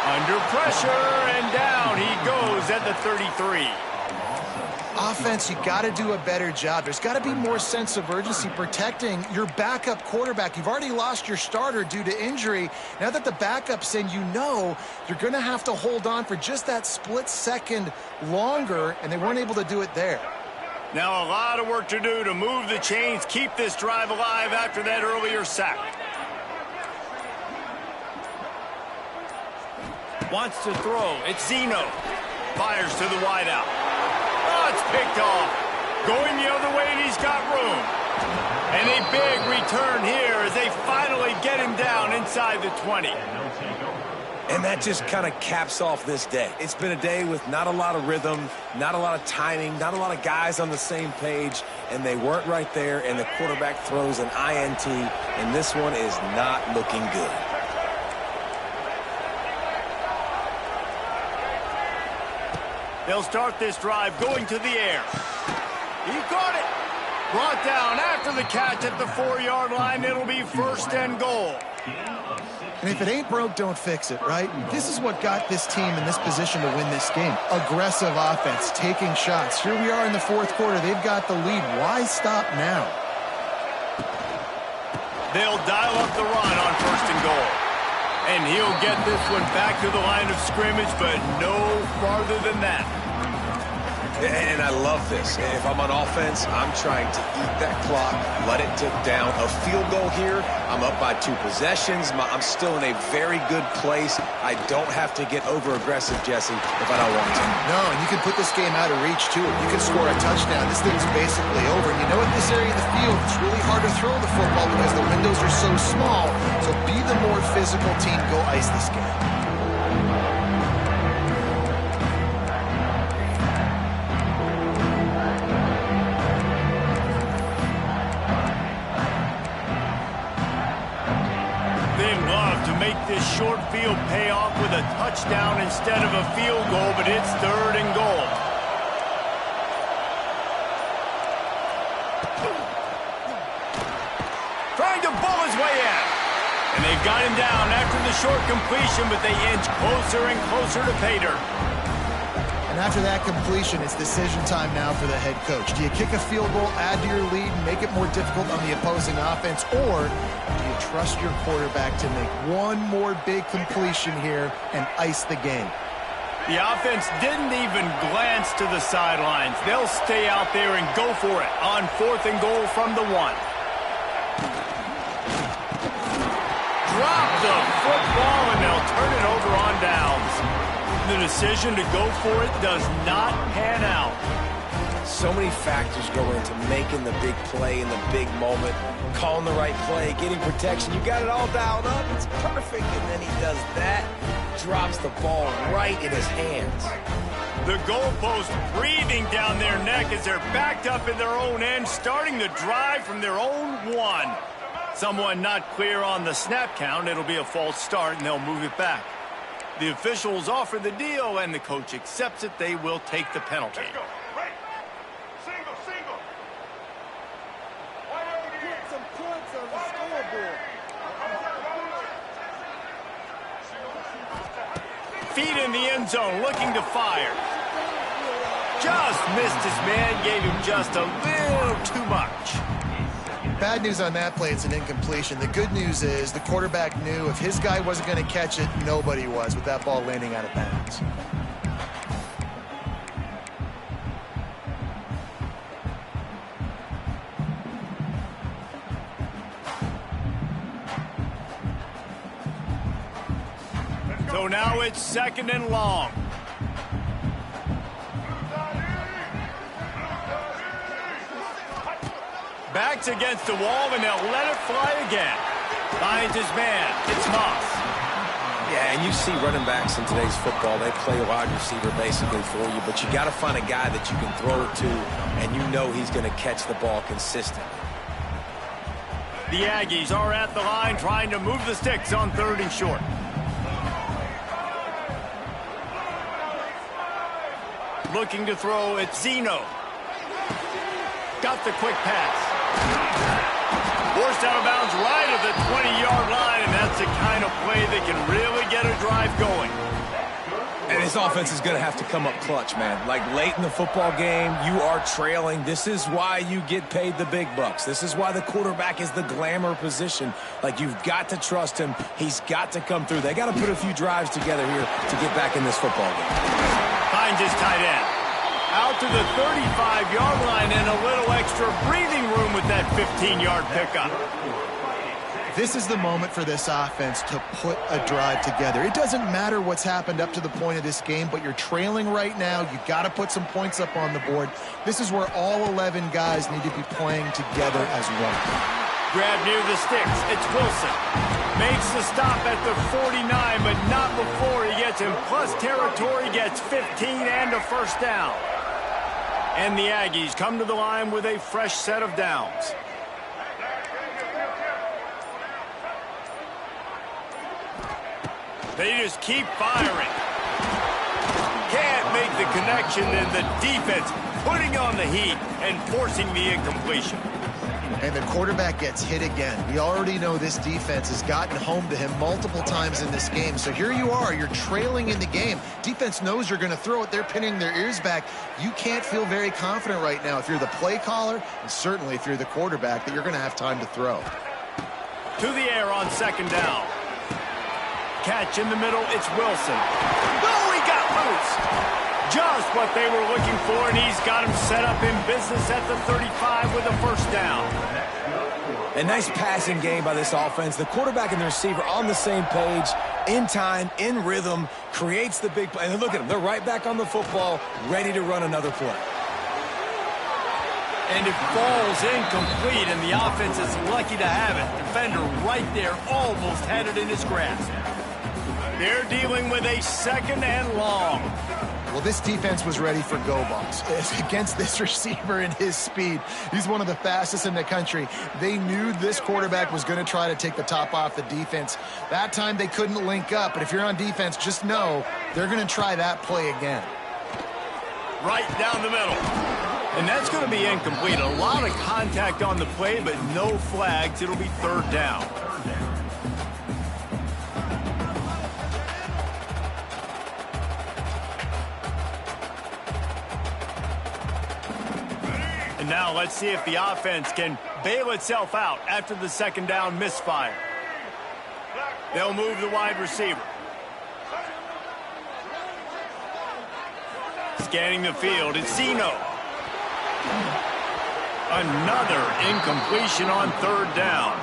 Under pressure, and down he goes at the 33. Offense, you got to do a better job. There's got to be more sense of urgency protecting your backup quarterback. You've already lost your starter due to injury. Now that the backup's in, you know you're going to have to hold on for just that split second longer, and they weren't able to do it there. Now a lot of work to do to move the chains, keep this drive alive after that earlier sack. Wants to throw. It's Zeno. Fires to the wideout. Oh, it's picked off. Going the other way, and he's got room. And a big return here as they finally get him down inside the 20. And that just kind of caps off this day. It's been a day with not a lot of rhythm, not a lot of timing, not a lot of guys on the same page, and they weren't right there, and the quarterback throws an INT, and this one is not looking good. They'll start this drive going to the air. He caught it. Brought down after the catch at the 4-yard line. It'll be first and goal. And if it ain't broke, don't fix it, right? This is what got this team in this position to win this game. Aggressive offense, taking shots. Here we are in the fourth quarter. They've got the lead. Why stop now? They'll dial up the run on first and goal. And he'll get this one back to the line of scrimmage, but no farther than that. And I love this. If I'm on offense, I'm trying to eat that clock, let it tick down. A field goal here, I'm up by 2 possessions. I'm still in a very good place. I don't have to get over-aggressive, Jesse, if I don't want to. No, and you can put this game out of reach, too. You can score a touchdown. This thing's basically over. And you know, in this area of the field, it's really hard to throw the football because the windows are so small. So be the more physical team. Go ice this game. This short field pay off with a touchdown instead of a field goal, but it's third and goal. Trying to bull his way in. And they've got him down after the short completion, but they inch closer and closer to pay dirt. And after that completion, it's decision time now for the head coach. Do you kick a field goal, add to your lead, and make it more difficult on the opposing offense, or do you trust your quarterback to make one more big completion here and ice the game? The offense didn't even glance to the sidelines. They'll stay out there and go for it on fourth and goal from the 1. Drop the football, and they'll turn it over on downs. The decision to go for it does not pan out. So many factors go into making the big play in the big moment, calling the right play, getting protection. You got it all dialed up. It's perfect. And then he does that, drops the ball right in his hands. The goalpost breathing down their neck as they're backed up in their own end, starting the drive from their own one. Someone not clear on the snap count. It'll be a false start, and they'll move it back. The officials offer the deal, and the coach accepts it. They will take the penalty. Let's go. Right. Single, single. Get some points on the scoreboard. Feet in the end zone, looking to fire. Just missed his man, gave him just a little too much. Bad news on that play, it's an incompletion. The good news is the quarterback knew if his guy wasn't going to catch it, nobody was with that ball landing out of bounds. So now it's 2nd and long. Backs against the wall, and they'll let it fly again. Finds his man. It's Moss. Yeah, and you see running backs in today's football, they play wide receiver basically for you, but you got to find a guy that you can throw it to, and you know he's going to catch the ball consistently. The Aggies are at the line trying to move the sticks on 3rd and short. Looking to throw, it's Zeno. Got the quick pass. Forced out of bounds right at the 20-yard line, and that's the kind of play that can really get a drive going. And his offense is going to have to come up clutch, man. Like late in the football game, you are trailing. This is why you get paid the big bucks. This is why the quarterback is the glamour position. Like, you've got to trust him. He's got to come through. They got to put a few drives together here to get back in this football game. Finds his tight end. Out to the 35-yard line and a little extra breathing room with that 15-yard pickup. This is the moment for this offense to put a drive together. It doesn't matter what's happened up to the point of this game, but you're trailing right now. You've got to put some points up on the board. This is where all 11 guys need to be playing together as one. Grab near the sticks. It's Wilson. Makes the stop at the 49, but not before he gets in plus territory, gets 15 and a first down. And the Aggies come to the line with a fresh set of downs. They just keep firing. Can't make the connection, and the defense putting on the heat and forcing the incompletion. And the quarterback gets hit again. We already know this defense has gotten home to him multiple times in this game. So here you are, you're trailing in the game. Defense knows you're going to throw it. They're pinning their ears back. You can't feel very confident right now if you're the play caller, and certainly if you're the quarterback, that you're going to have time to throw. To the air on 2nd down. Catch in the middle, it's Wilson. Oh, he got loose. Just what they were looking for, and he's got him set up in business at the 35 with a first down. A nice passing game by this offense. The quarterback and the receiver on the same page, in time, in rhythm, creates the big play. And look at them. They're right back on the football, ready to run another play. And it falls incomplete, and the offense is lucky to have it. Defender right there almost had it in his grasp. They're dealing with a 2nd and long. Well, this defense was ready for go balls against this receiver and his speed. He's one of the fastest in the country. They knew this quarterback was going to try to take the top off the defense. That time they couldn't link up, but if you're on defense, just know they're going to try that play again. Right down the middle. And that's going to be incomplete. A lot of contact on the play, but no flags. It'll be 3rd down. And now let's see if the offense can bail itself out after the 2nd down misfire. They'll move the wide receiver. Scanning the field, it's Zeno. Another incompletion on 3rd down.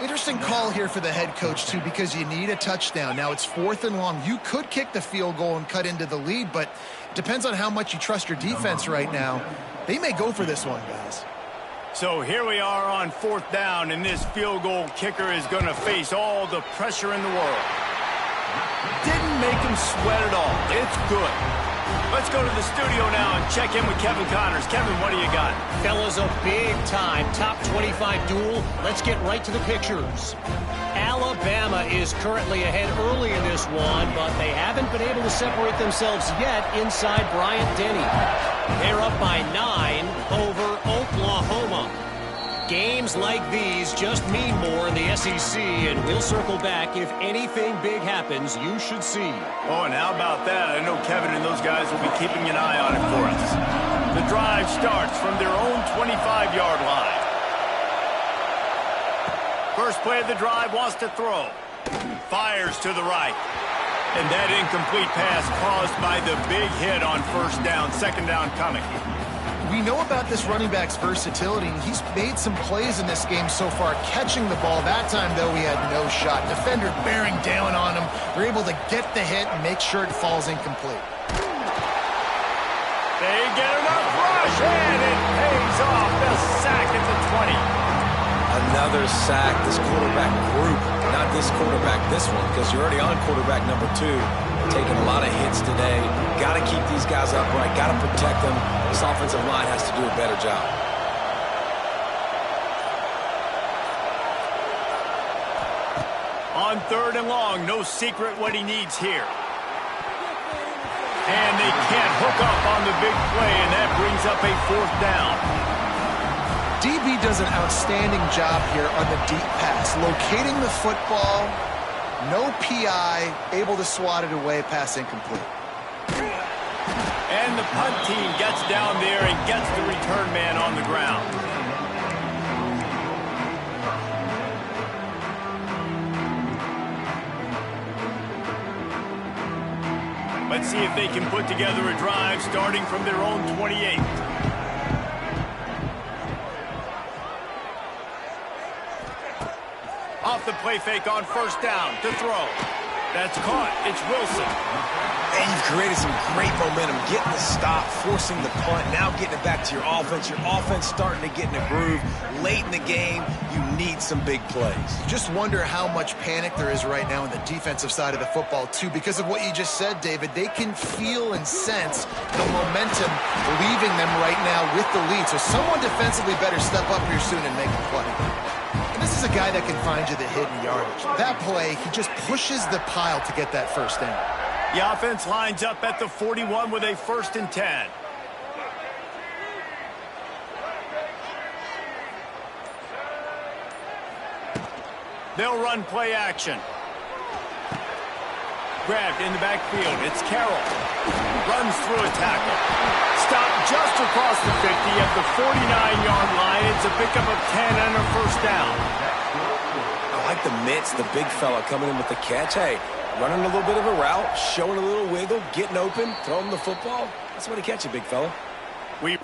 Interesting call here for the head coach, too, because you need a touchdown. Now, it's 4th and long. You could kick the field goal and cut into the lead, but it depends on how much you trust your defense right now. They may go for this one, guys. So here we are on 4th down, and this field goal kicker is going to face all the pressure in the world. Didn't make him sweat at all. It's good. Let's go to the studio now and check in with Kevin Connors. Kevin, what do you got? Fellas, a big-time top 25 duel. Let's get right to the pictures. Alabama is currently ahead early in this one, but they haven't been able to separate themselves yet inside Bryant-Denny. They're up by 9 over Oklahoma. Games like these just mean more in the SEC, and we'll circle back. If anything big happens, you should see. Oh, and how about that? I know Kevin and those guys will be keeping an eye on it for us. The drive starts from their own 25-yard line. First play of the drive, wants to throw. Fires to the right. And that incomplete pass caused by the big hit on first down. Second down coming. We know about this running back's versatility, and he's made some plays in this game so far, catching the ball. That time, though, he had no shot. Defender bearing down on him. They're able to get the hit and make sure it falls incomplete. They get enough rush, and it pays off. The sack at the 20. Another sack. This quarterback group, not this quarterback, this one, because you're already on quarterback number 2. Taking a lot of hits today. Got to keep these guys upright. Got to protect them. This offensive line has to do a better job. On 3rd and long, no secret what he needs here. And they can't hook up on the big play, and that brings up a 4th down. DB does an outstanding job here on the deep pass, locating the football. No PI, able to swat it away, pass incomplete. And the punt team gets down there and gets the return man on the ground. Let's see if they can put together a drive starting from their own 28. Off the play fake on first down to throw. That's caught. It's Wilson. And you've created some great momentum, getting the stop, forcing the punt, now getting it back to your offense. Your offense starting to get in a groove. Late in the game, you need some big plays. Just wonder how much panic there is right now on the defensive side of the football, too, because of what you just said, David. They can feel and sense the momentum leaving them right now with the lead. So someone defensively better step up here soon and make a play. And this is a guy that can find you the hidden yardage. That play, he just pushes the pile to get that first down. The offense lines up at the 41 with a 1st and 10. They'll run play action. Grabbed in the backfield. It's Carroll. Runs through a tackle. Stopped just across the 50 at the 49-yard line. It's a pickup of 10 and a first down. I like the mitts, the big fella coming in with the catch. Hey, running a little bit of a route, showing a little wiggle, getting open, throwing the football. That's what he catch you, big fella. We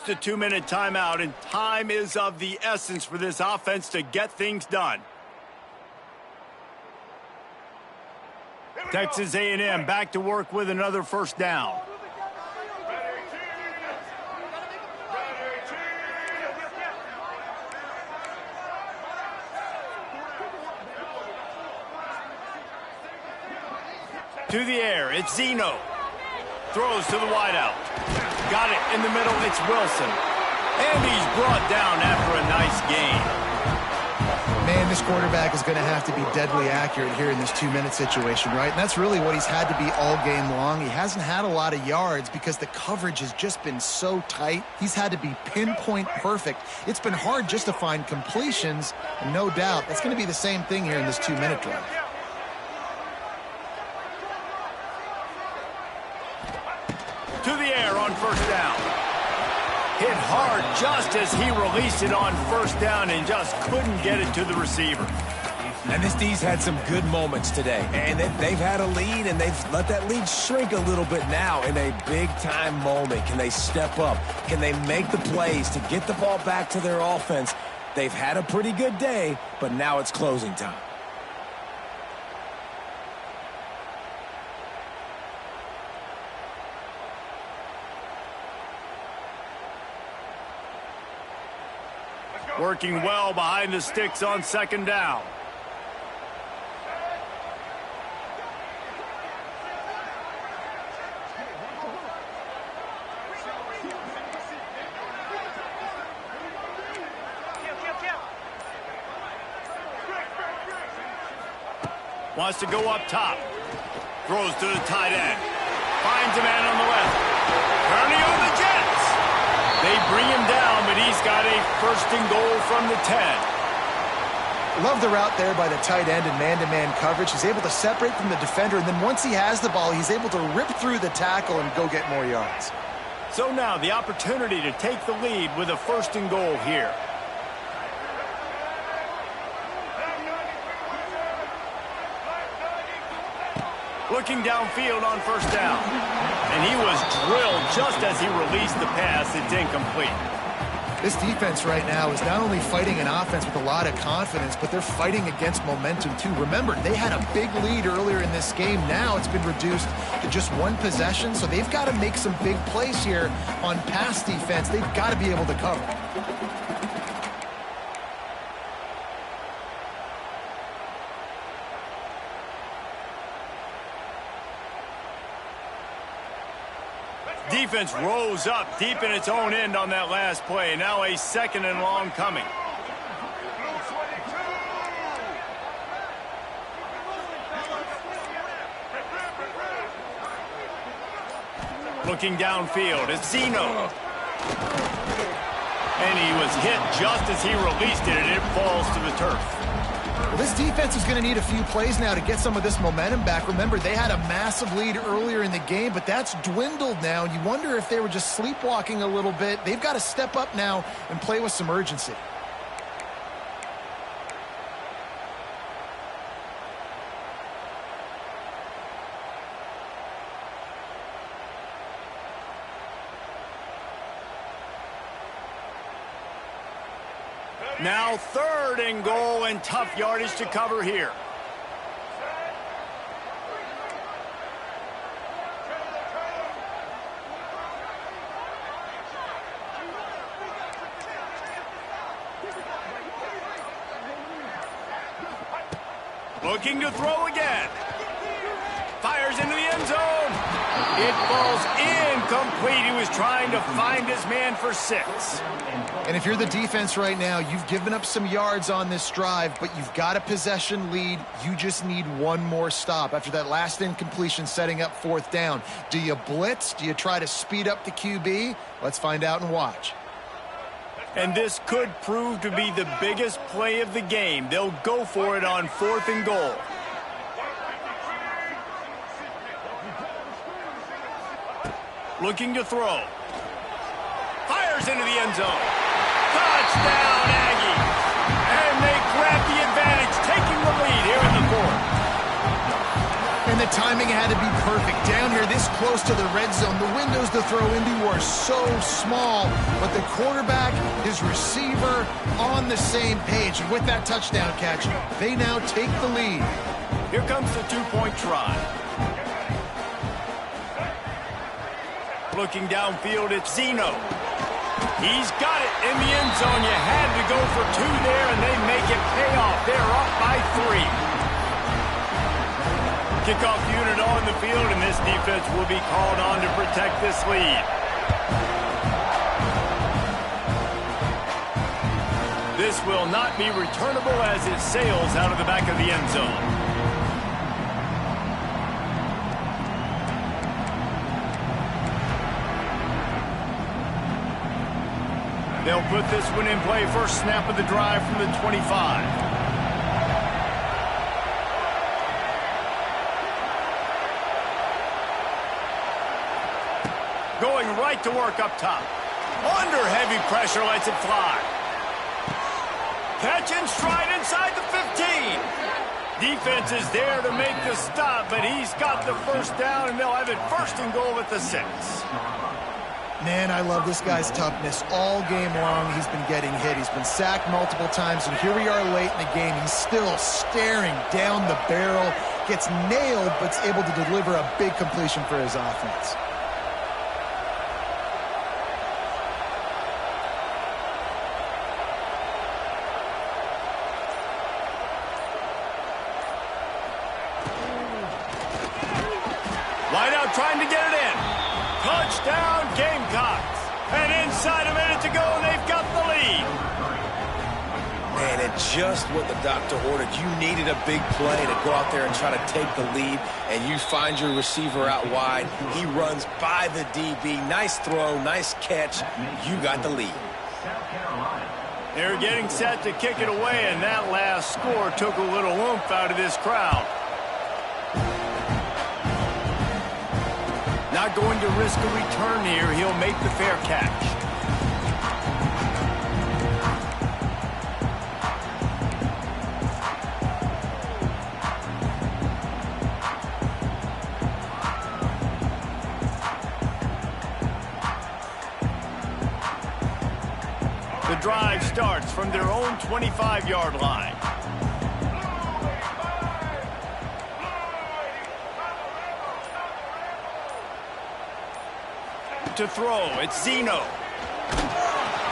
It's the 2-minute timeout, and time is of the essence for this offense to get things done. Texas A&M back to work with another first down. To the air, it's Zeno. Throws to the wideout. Got it in the middle, it's Wilson. And he's brought down after a nice gain. Man, this quarterback is going to have to be deadly accurate here in this 2-minute situation, right? And that's really what he's had to be all game long. He hasn't had a lot of yards because the coverage has just been so tight. He's had to be pinpoint perfect. It's been hard just to find completions, and no doubt that's going to be the same thing here in this 2-minute drive. To the air on first down. Hit hard just as he released it on first down and just couldn't get it to the receiver. And this D's had some good moments today. And they've had a lead, and they've let that lead shrink a little bit now in a big-time moment. Can they step up? Can they make the plays to get the ball back to their offense? They've had a pretty good day, but now it's closing time. Working well behind the sticks on second down. Wants to go up top. Throws to the tight end. Finds a man on the left. Turning on the Jets. They bring him down, but he's got a first and goal from the 10. Love the route there by the tight end in man-to-man coverage. He's able to separate from the defender, and then once he has the ball, he's able to rip through the tackle and go get more yards. So now the opportunity to take the lead with a first and goal here. Looking downfield on first down. And he was drilled just as he released the pass. It's incomplete. This defense right now is not only fighting an offense with a lot of confidence, but they're fighting against momentum too. Remember, they had a big lead earlier in this game. Now it's been reduced to just one possession, so they've got to make some big plays here on pass defense. They've got to be able to cover. Defense rose up deep in its own end on that last play. Now a second and long coming. Looking downfield, it's Zeno. And he was hit just as he released it, and it falls to the turf. Well, this defense is going to need a few plays now to get some of this momentum back. Remember, they had a massive lead earlier in the game, but that's dwindled now. You wonder if they were just sleepwalking a little bit. They've got to step up now and play with some urgency. Now third and goal, and tough yardage to cover here. Looking to throw again. Fires into the end zone. It falls incomplete. He was trying to find his man for 6. And if you're the defense right now, you've given up some yards on this drive, but you've got a possession lead. You just need one more stop after that last incompletion setting up fourth down. Do you blitz? Do you try to speed up the QB? Let's find out and watch. And this could prove to be the biggest play of the game. They'll go for it on fourth and goal. Looking to throw. Fires into the end zone. Touchdown, Aggies. And they grab the advantage, taking the lead here in the fourth. And the timing had to be perfect. Down here, this close to the red zone. The windows to throw into are so small, but the quarterback, his receiver, on the same page. And with that touchdown catch, they now take the lead. Here comes the two-point try. Looking downfield, it's Zeno. He's got it in the end zone. You had to go for two there, and they make it pay off. They're up by 3. Kickoff unit on the field, and this defense will be called on to protect this lead. This will not be returnable as it sails out of the back of the end zone. They'll put this one in play. First snap of the drive from the 25. Going right to work up top. Under heavy pressure, lets it fly. Catch and stride inside the 15. Defense is there to make the stop, but he's got the first down, and they'll have it first and goal at the 6. Man, I love this guy's toughness. All game long, he's been getting hit. He's been sacked multiple times, and here we are late in the game. He's still staring down the barrel, gets nailed, but's able to deliver a big completion for his offense. Wide out, trying to get it in. Touchdown, Gamecocks. And inside a minute to go, and they've got the lead. Man, and just what the doctor ordered. You needed a big play to go out there and try to take the lead, and you find your receiver out wide. He runs by the DB. Nice throw, nice catch. You got the lead. They're getting set to kick it away, and that last score took a little oomph out of this crowd. Not going to risk a return here. He'll make the fair catch. The drive starts from their own 25-yard line. To throw, it's Zeno.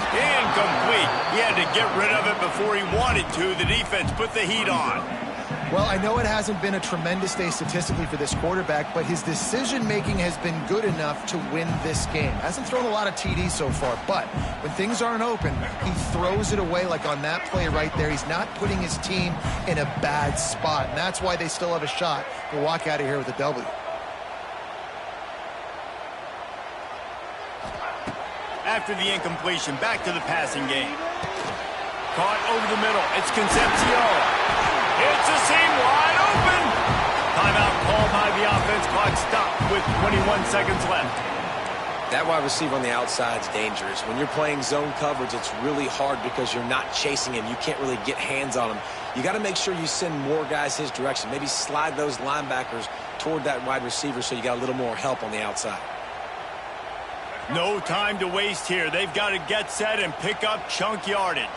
Incomplete. He had to get rid of it before he wanted to. The defense put the heat on. Well, I know it hasn't been a tremendous day statistically for this quarterback, but his decision-making has been good enough to win this game. Hasn't thrown a lot of TDs so far, but when things aren't open, he throws it away like on that play right there. He's not putting his team in a bad spot, and that's why they still have a shot to walk out of here with a W. After the incompletion, back to the passing game. Caught over the middle. It's Concepcion. It's a seam wide open. Timeout called by the offense. Clock stopped with 21 seconds left. That wide receiver on the outside is dangerous. When you're playing zone coverage, it's really hard because you're not chasing him. You can't really get hands on him. You got to make sure you send more guys his direction. Maybe slide those linebackers toward that wide receiver so you got a little more help on the outside. No time to waste here. They've got to get set and pick up chunk yardage.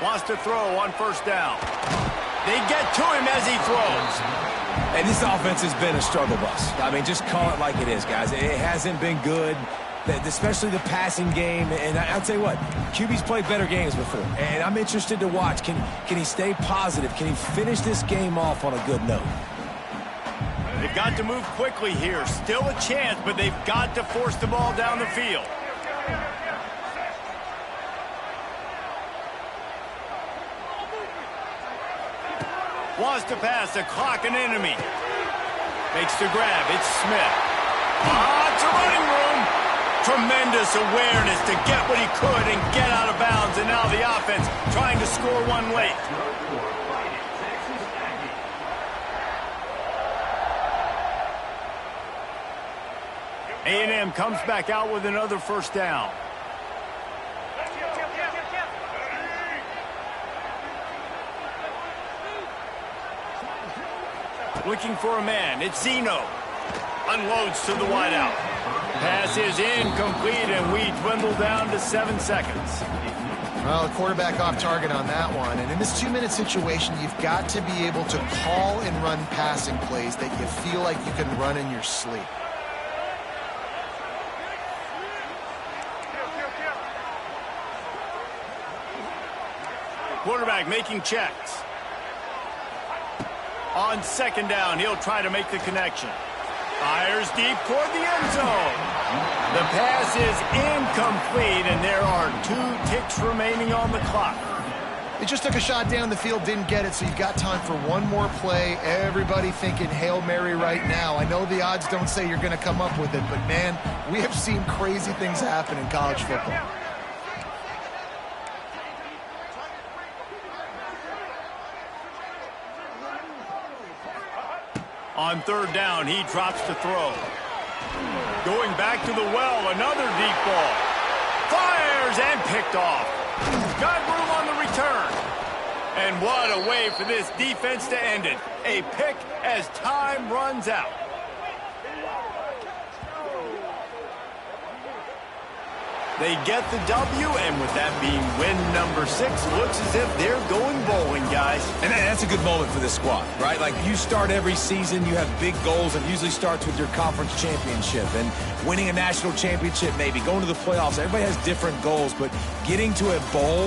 Wants to throw on first down. They get to him as he throws. And this offense has been a struggle bus. I mean, just call it like it is, guys. It hasn't been good, especially the passing game. And I'll tell you what, QB's played better games before. And I'm interested to watch. Can he stay positive? Can he finish this game off on a good note? They've got to move quickly here. Still a chance, but they've got to force the ball down the field. Wants to pass, the clock an enemy. Makes the grab, it's Smith. It's a running room. Tremendous awareness to get what he could and get out of bounds, and now the offense trying to score one late. A&M comes back out with another first down. Looking for a man. It's Zeno. Unloads to the wideout. Pass is incomplete, and we dwindle down to 7 seconds. Well, the quarterback off target on that one. And in this 2-minute situation, you've got to be able to call and run passing plays that you feel like you can run in your sleep. Quarterback making checks. On 2nd down, he'll try to make the connection. Fires deep toward the end zone. The pass is incomplete, and there are 2 ticks remaining on the clock. They just took a shot down the field, didn't get it, so you've got time for one more play. Everybody thinking Hail Mary right now. I know the odds don't say you're going to come up with it, but, man, we have seen crazy things happen in college football. On 3rd down, he drops to throw. Going back to the well, another deep ball. Fires and picked off. Got room on the return. And what a way for this defense to end it. A pick as time runs out. They get the W, and with that being win number 6, looks as if they're going bowling, guys. And that's a good moment for this squad, right? Like, you start every season, you have big goals, and usually starts with your conference championship and winning a national championship, maybe going to the playoffs. Everybody has different goals, but getting to a bowl